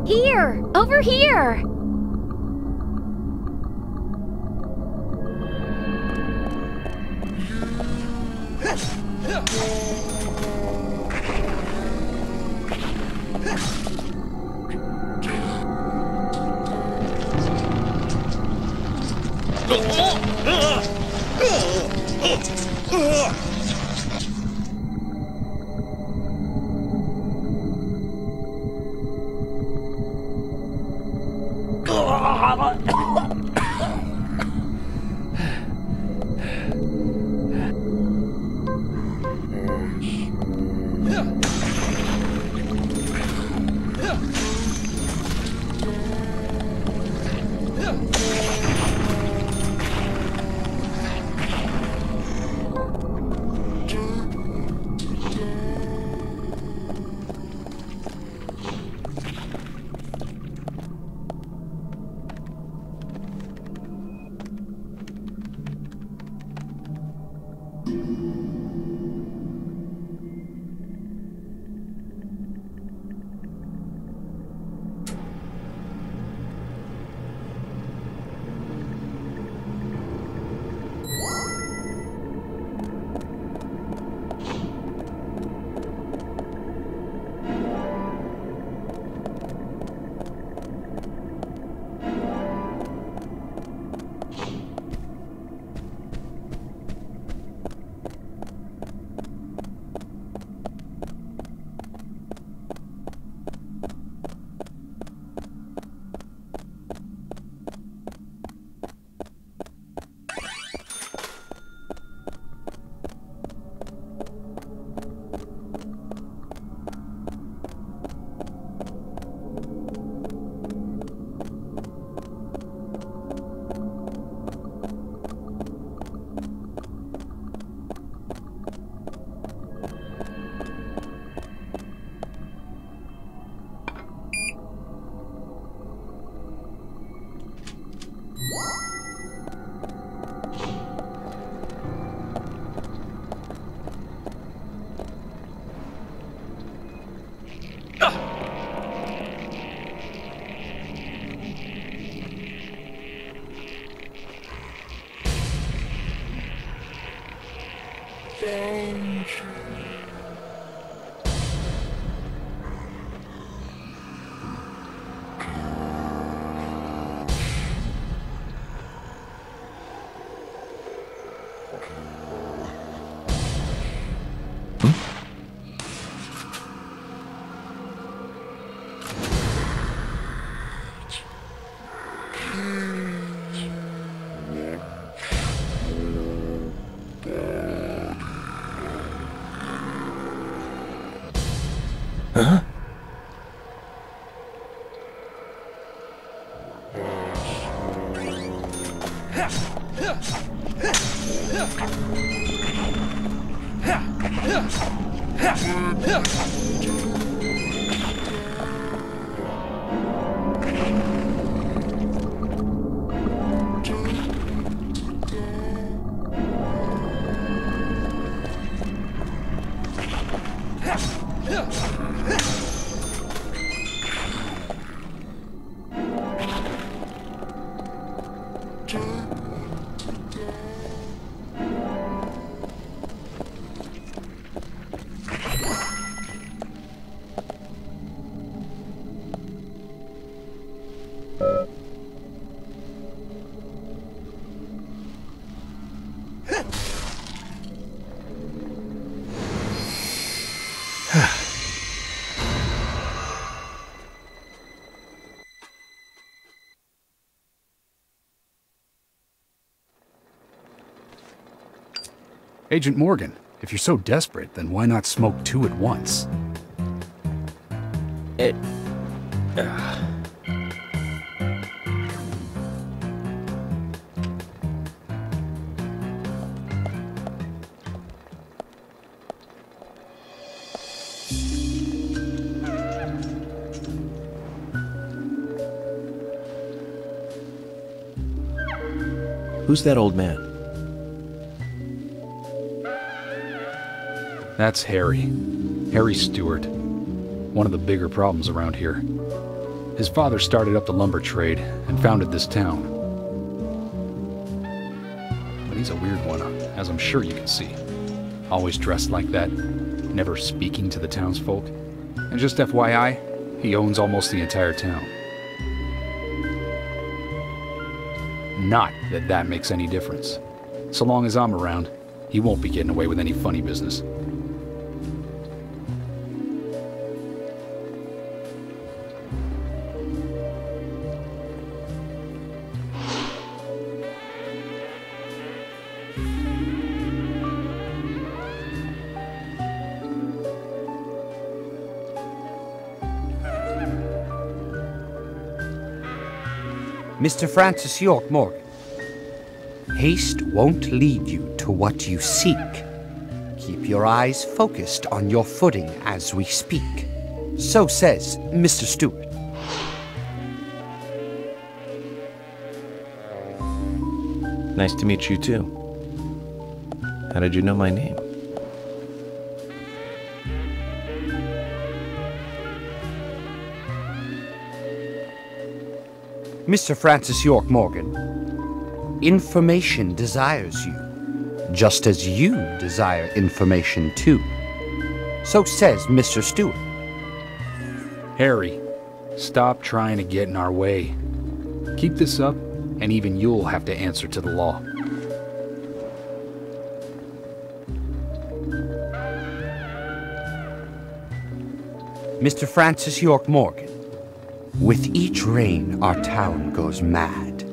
Here! Over here! Huh? Agent Morgan, if you're so desperate, then why not smoke two at once? Who's that old man? That's Harry. Harry Stewart. One of the bigger problems around here. His father started up the lumber trade and founded this town. But he's a weird one, as I'm sure you can see. Always dressed like that, never speaking to the townsfolk. And just FYI, he owns almost the entire town. Not that that makes any difference. So long as I'm around, he won't be getting away with any funny business. Mr. Francis York Morgan, haste won't lead you to what you seek. Keep your eyes focused on your footing as we speak. So says Mr. Stewart. Nice to meet you, too. How did you know my name? Mr. Francis York Morgan, information desires you, just as you desire information too. So says Mr. Stewart. Harry, stop trying to get in our way. Keep this up, and even you'll have to answer to the law. Mr. Francis York Morgan, with each rain our town goes mad.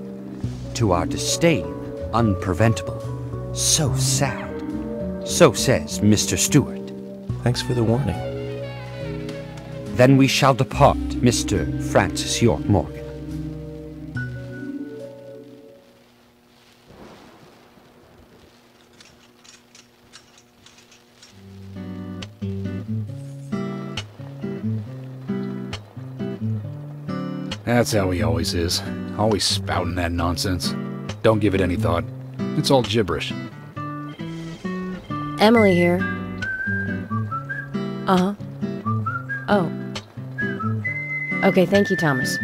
To our disdain, unpreventable. So sad. So says Mr. Stewart. Thanks for the warning. Then we shall depart, Mr. Francis York Morgan. That's how he always is. Always spouting that nonsense. Don't give it any thought. It's all gibberish. Emily here. Uh-huh. Oh. Okay, thank you, Thomas.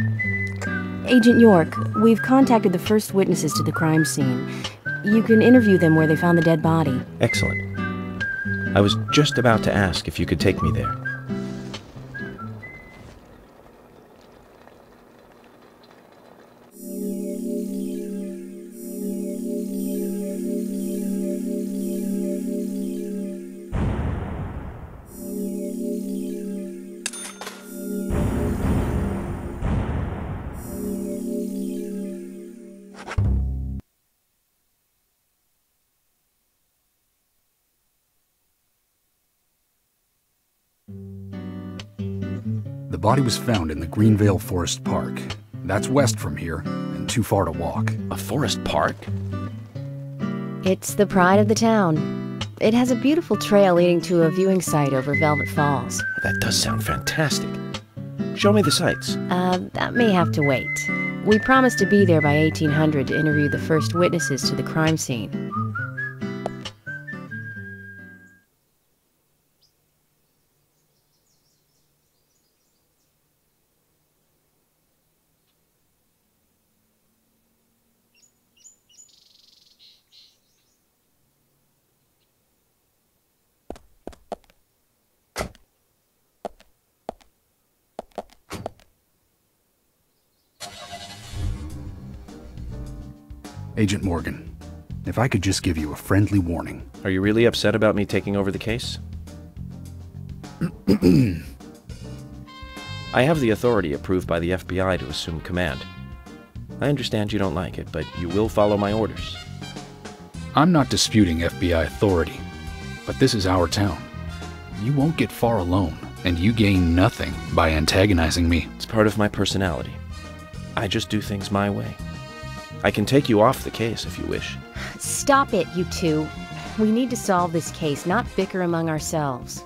Agent York, we've contacted the first witnesses to the crime scene. You can interview them where they found the dead body. Excellent. I was just about to ask if you could take me there. The body was found in the Greenvale Forest Park. That's west from here, and too far to walk. A forest park? It's the pride of the town. It has a beautiful trail leading to a viewing site over Velvet Falls. That does sound fantastic. Show me the sights. That may have to wait. We promised to be there by 1800 to interview the first witnesses to the crime scene. Agent Morgan, if I could just give you a friendly warning. Are you really upset about me taking over the case? I have the authority approved by the FBI to assume command. I understand you don't like it, but you will follow my orders. I'm not disputing FBI authority, but this is our town. You won't get far alone, and you gain nothing by antagonizing me. It's part of my personality. I just do things my way. I can take you off the case if you wish. Stop it, you two. We need to solve this case, not bicker among ourselves.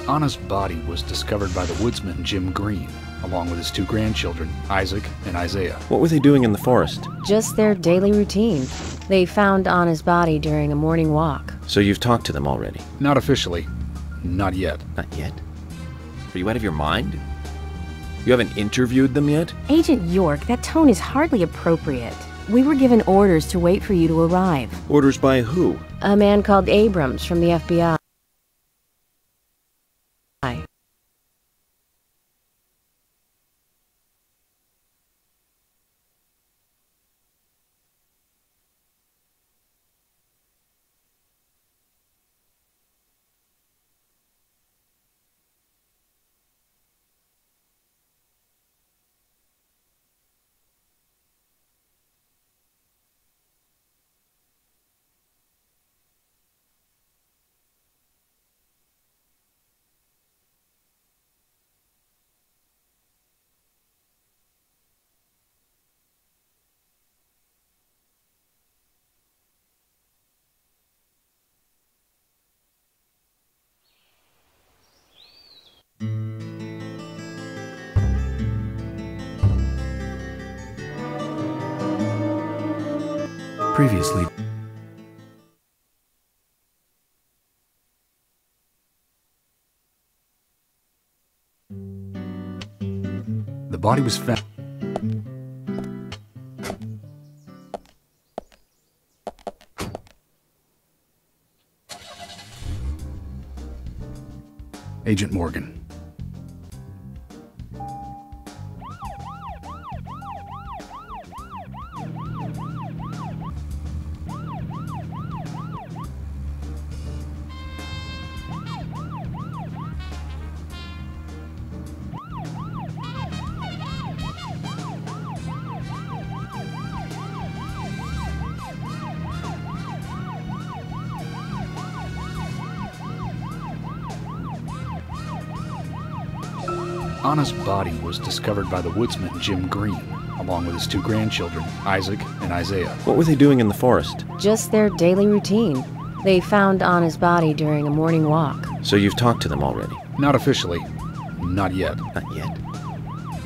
Anna's body was discovered by the woodsman Jim Green, along with his 2 grandchildren, Isaac and Isaiah. What were they doing in the forest? Just their daily routine. They found Anna's body during a morning walk. So you've talked to them already? Not officially. Not yet. Not yet? Are you out of your mind? You haven't interviewed them yet? Agent York, that tone is hardly appropriate. We were given orders to wait for you to arrive. Orders by who? A man called Abrams from the FBI. Previously. The body was found. Agent Morgan. Anna's body was discovered by the woodsman Jim Green, along with his 2 grandchildren, Isaac and Isaiah. What were they doing in the forest? Just their daily routine. They found Anna's body during a morning walk. So you've talked to them already? Not officially. Not yet. Not yet?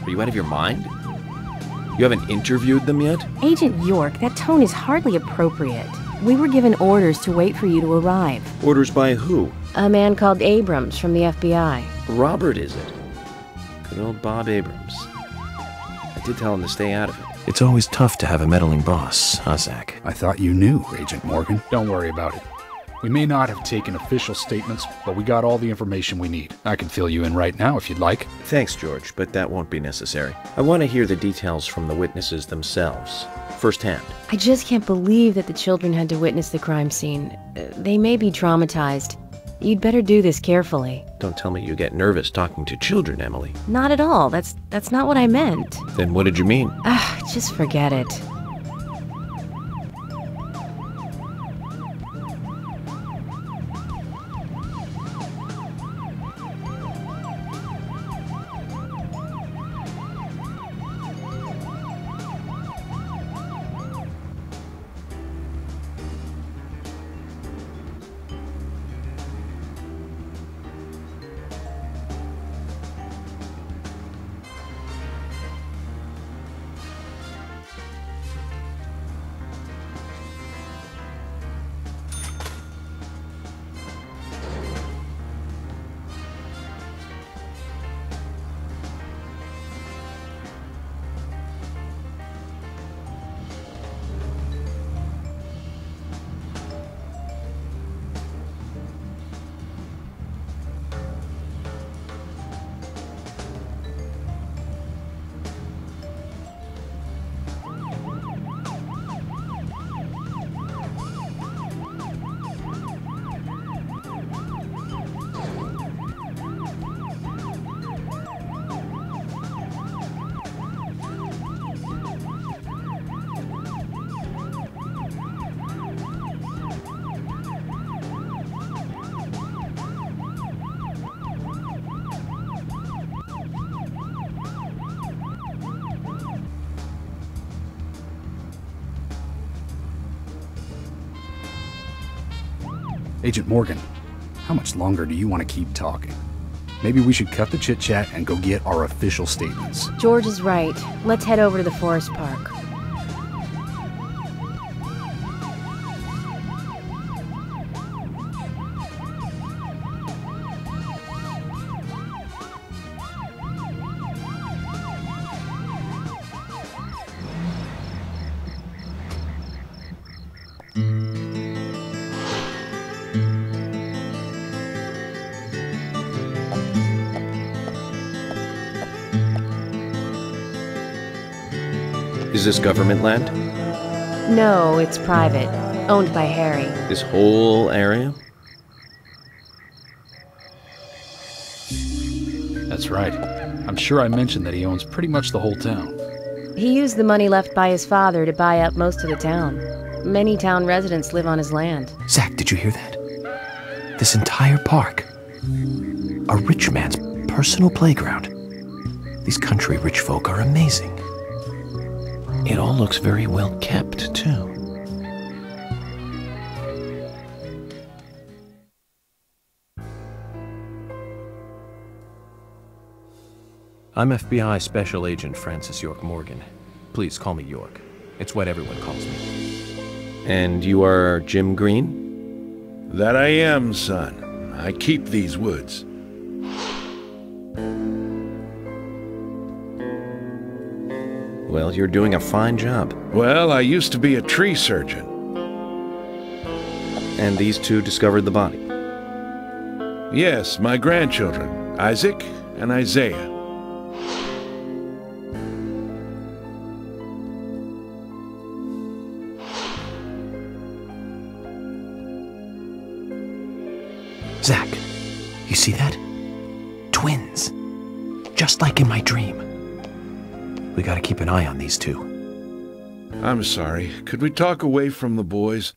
Are you out of your mind? You haven't interviewed them yet? Agent York, that tone is hardly appropriate. We were given orders to wait for you to arrive. Orders by who? A man called Abrams from the FBI. Robert, is it? Good old Bob Abrams. I did tell him to stay out of it. It's always tough to have a meddling boss, huh, Zach? I thought you knew, Agent Morgan. Don't worry about it. We may not have taken official statements, but we got all the information we need. I can fill you in right now if you'd like. Thanks, George, but that won't be necessary. I want to hear the details from the witnesses themselves, firsthand. I just can't believe that the children had to witness the crime scene. They may be traumatized. You'd better do this carefully. Don't tell me you get nervous talking to children, Emily. Not at all. That's not what I meant. Then what did you mean? Just forget it. Agent Morgan, how much longer do you want to keep talking? Maybe we should cut the chit-chat and go get our official statements. George is right. Let's head over to the forest park. Is this government land? No, it's private. Owned by Harry. This whole area? That's right. I'm sure I mentioned that he owns pretty much the whole town. He used the money left by his father to buy up most of the town. Many town residents live on his land. Zach, did you hear that? This entire park. A rich man's personal playground. These country rich folk are amazing. It all looks very well kept, too. I'm FBI Special Agent Francis York Morgan. Please call me York. It's what everyone calls me. And you are Jim Green? That I am, son. I keep these woods. Well, you're doing a fine job. Well, I used to be a tree surgeon. And these two discovered the body? Yes, my grandchildren, Isaac and Isaiah. Zach, you see that? Twins. Just like in my dream. We gotta keep an eye on these two. I'm sorry. Could we talk away from the boys?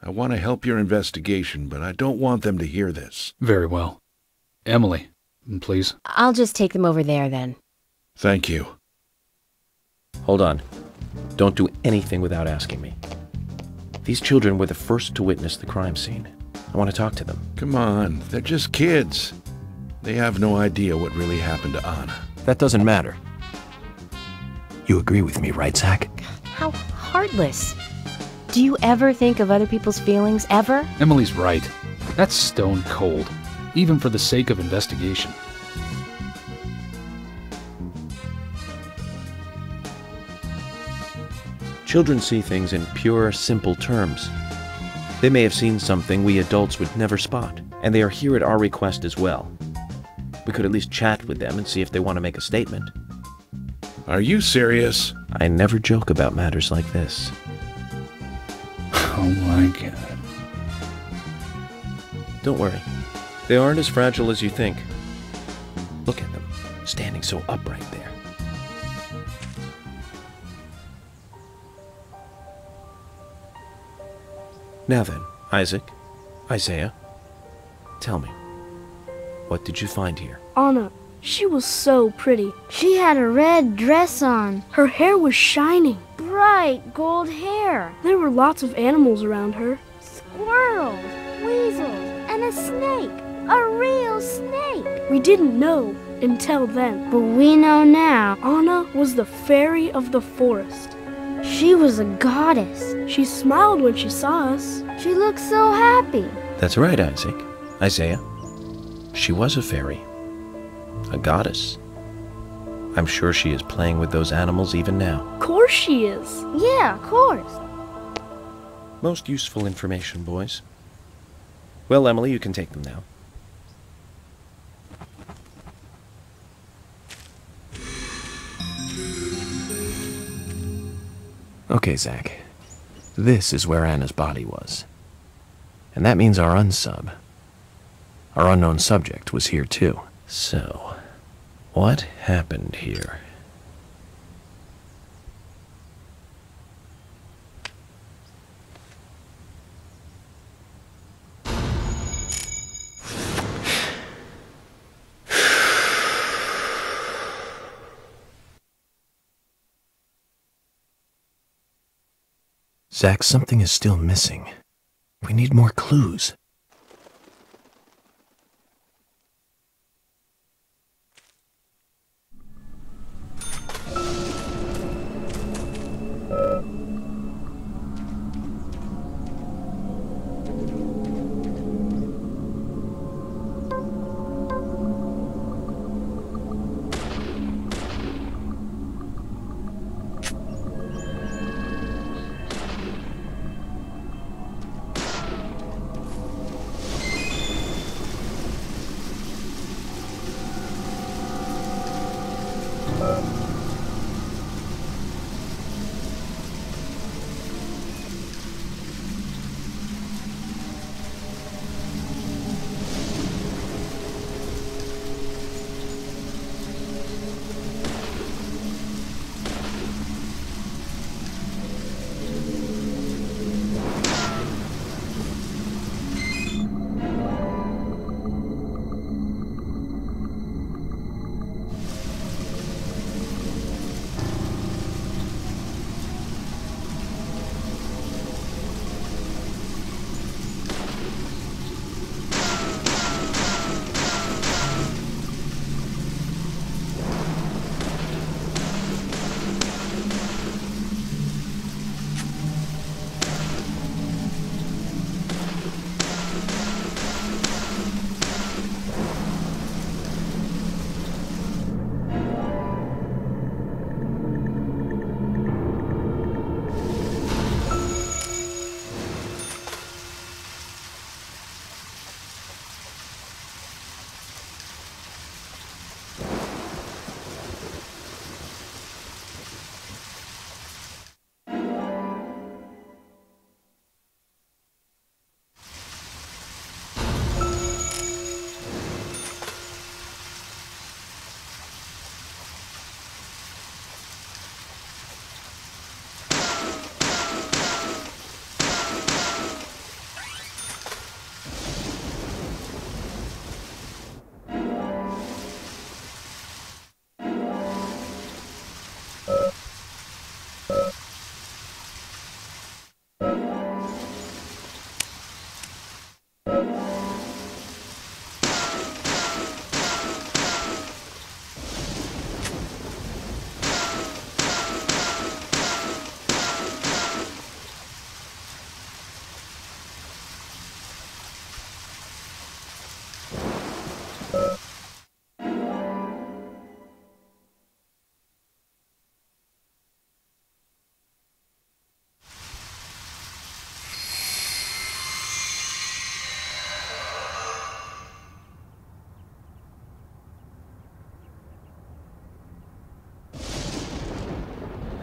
I want to help your investigation, but I don't want them to hear this. Very well. Emily, please. I'll just take them over there then. Thank you. Hold on. Don't do anything without asking me. These children were the first to witness the crime scene. I want to talk to them. Come on, they're just kids. They have no idea what really happened to Anna. That doesn't matter. You agree with me, right, Zach? How heartless. Do you ever think of other people's feelings, ever? Emily's right. That's stone cold, even for the sake of investigation. Children see things in pure, simple terms. They may have seen something we adults would never spot, and they are here at our request as well. We could at least chat with them and see if they want to make a statement. Are you serious? I never joke about matters like this. Oh my God. Don't worry. They aren't as fragile as you think. Look at them, standing so upright there. Now then, Isaac, Isaiah, tell me, what did you find here? Anna, she was so pretty. She had a red dress on. Her hair was shining. Bright gold hair. There were lots of animals around her. Squirrels, weasels, and a snake. A real snake. We didn't know until then. But we know now. Anna was the fairy of the forest. She was a goddess. She smiled when she saw us. She looked so happy. That's right, Isaac. Isaiah. She was a fairy. A goddess. I'm sure she is playing with those animals even now. Of course she is. Yeah, of course. Most useful information, boys. Well, Emily, you can take them now. Okay, Zach. This is where Anna's body was. And that means our unsub, our unknown subject, was here too. So, what happened here? Zach, something is still missing. We need more clues.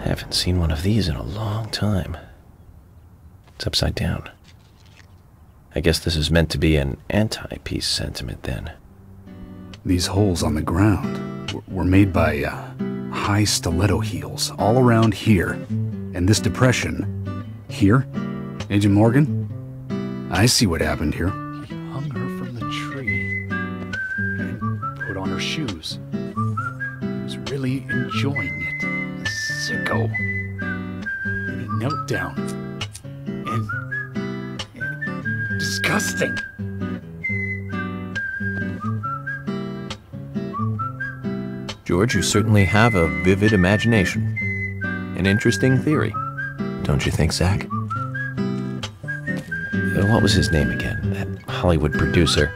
Haven't seen one of these in a long time. It's upside down. I guess this is meant to be an anti-peace sentiment then. These holes on the ground were made by high stiletto heels all around here. And this depression here, Agent Morgan, I see what happened here. He hung her from the tree and put on her shoes. He was really enjoying it. Sicko. And he knelt down. And disgusting. George, you certainly have a vivid imagination. An interesting theory. Don't you think, Zach? What was his name again? That Hollywood producer.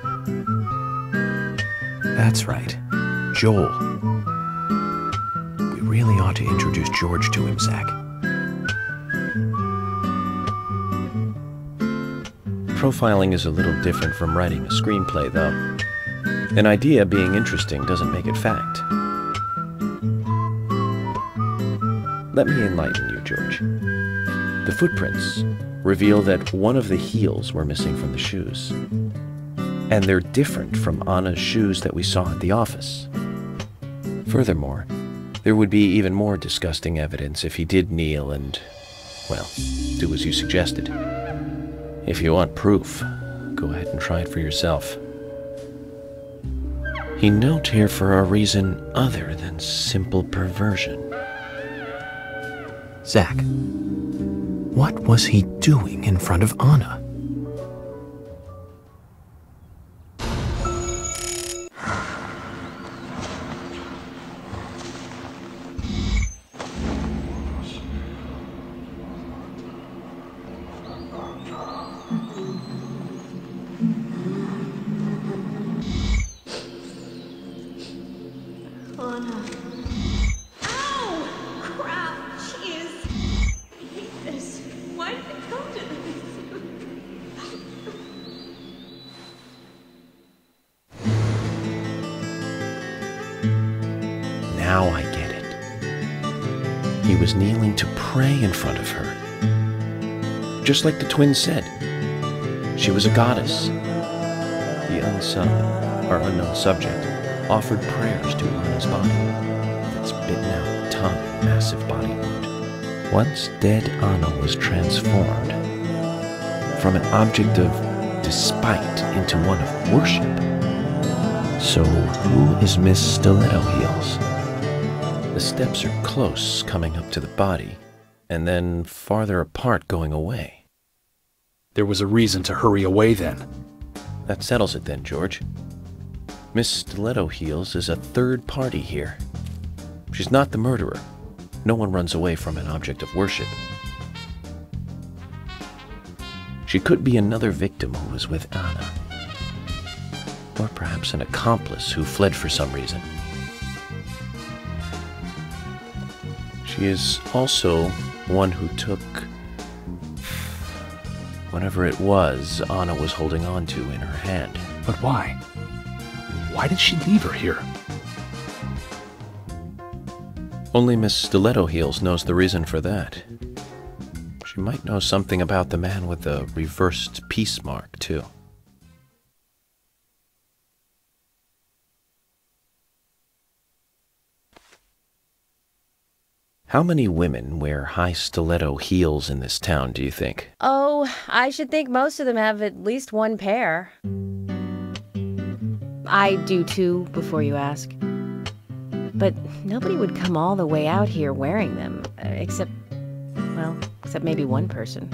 That's right. Joel. We really ought to introduce George to him, Zach. Profiling is a little different from writing a screenplay, though. An idea being interesting doesn't make it fact. Let me enlighten you, George. The footprints reveal that one of the heels were missing from the shoes. And they're different from Anna's shoes that we saw at the office. Furthermore, there would be even more disgusting evidence if he did kneel and, well, do as you suggested. If you want proof, go ahead and try it for yourself. He knelt here for a reason other than simple perversion. Zach, what was he doing in front of Anna? now I get it. He was kneeling to pray in front of her. Just like the twins said. She was a goddess. The unknown subject offered prayers to Anna's body. Its bitten-out tongue and massive body wound. Once dead Anna was transformed from an object of despite into one of worship. So who is Miss Stiletto Heels? The steps are close coming up to the body, and then farther apart going away. There was a reason to hurry away then. That settles it then, George. Miss Stiletto Heels is a third party here. She's not the murderer. No one runs away from an object of worship. She could be another victim who was with Anna. Or perhaps an accomplice who fled for some reason. She is also one who took whatever it was Anna was holding on to in her hand. But why? Why did she leave her here? Only Miss Stiletto Heels knows the reason for that. She might know something about the man with the reversed peace mark, too. How many women wear high stiletto heels in this town, do you think? Oh, I should think most of them have at least one pair. I do too, before you ask. But nobody would come all the way out here wearing them, except maybe one person.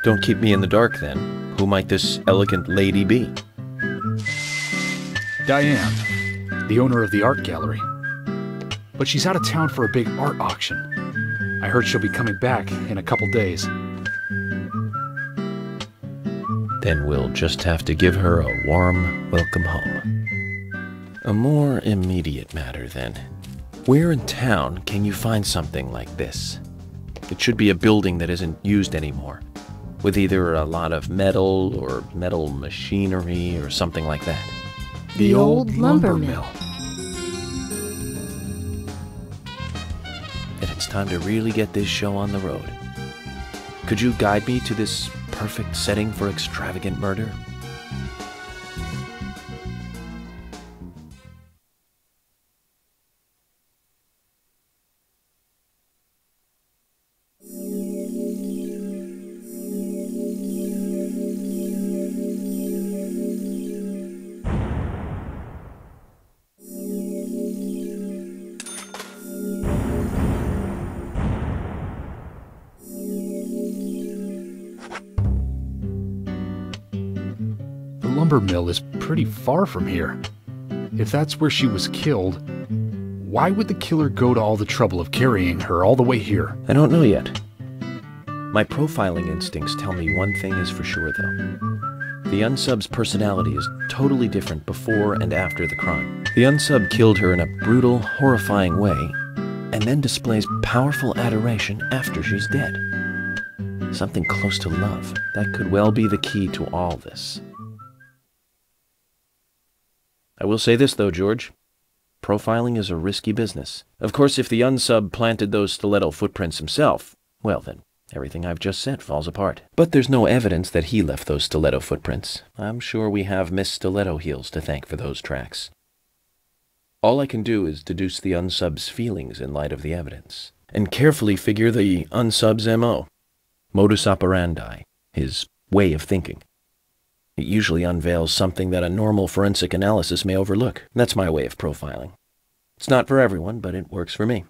Don't keep me in the dark, then. Who might this elegant lady be? Diane, the owner of the art gallery. But she's out of town for a big art auction. I heard she'll be coming back in a couple days. Then we'll just have to give her a warm welcome home. A more immediate matter, then. Where in town can you find something like this? It should be a building that isn't used anymore, with either a lot of metal or metal machinery or something like that. The old lumber mill. Then it's time to really get this show on the road. Could you guide me to this perfect setting for extravagant murder? Lumber mill is pretty far from here. If that's where she was killed, why would the killer go to all the trouble of carrying her all the way here? I don't know yet. My profiling instincts tell me one thing is for sure, though. The unsub's personality is totally different before and after the crime. The unsub killed her in a brutal, horrifying way, and then displays powerful adoration after she's dead. Something close to love. That could well be the key to all this. I will say this, though, George. Profiling is a risky business. Of course, if the unsub planted those stiletto footprints himself, well then, everything I've just said falls apart. But there's no evidence that he left those stiletto footprints. I'm sure we have Miss Stiletto Heels to thank for those tracks. All I can do is deduce the unsub's feelings in light of the evidence, and carefully figure the unsub's MO, modus operandi, his way of thinking. It usually unveils something that a normal forensic analysis may overlook. That's my way of profiling. It's not for everyone, but it works for me.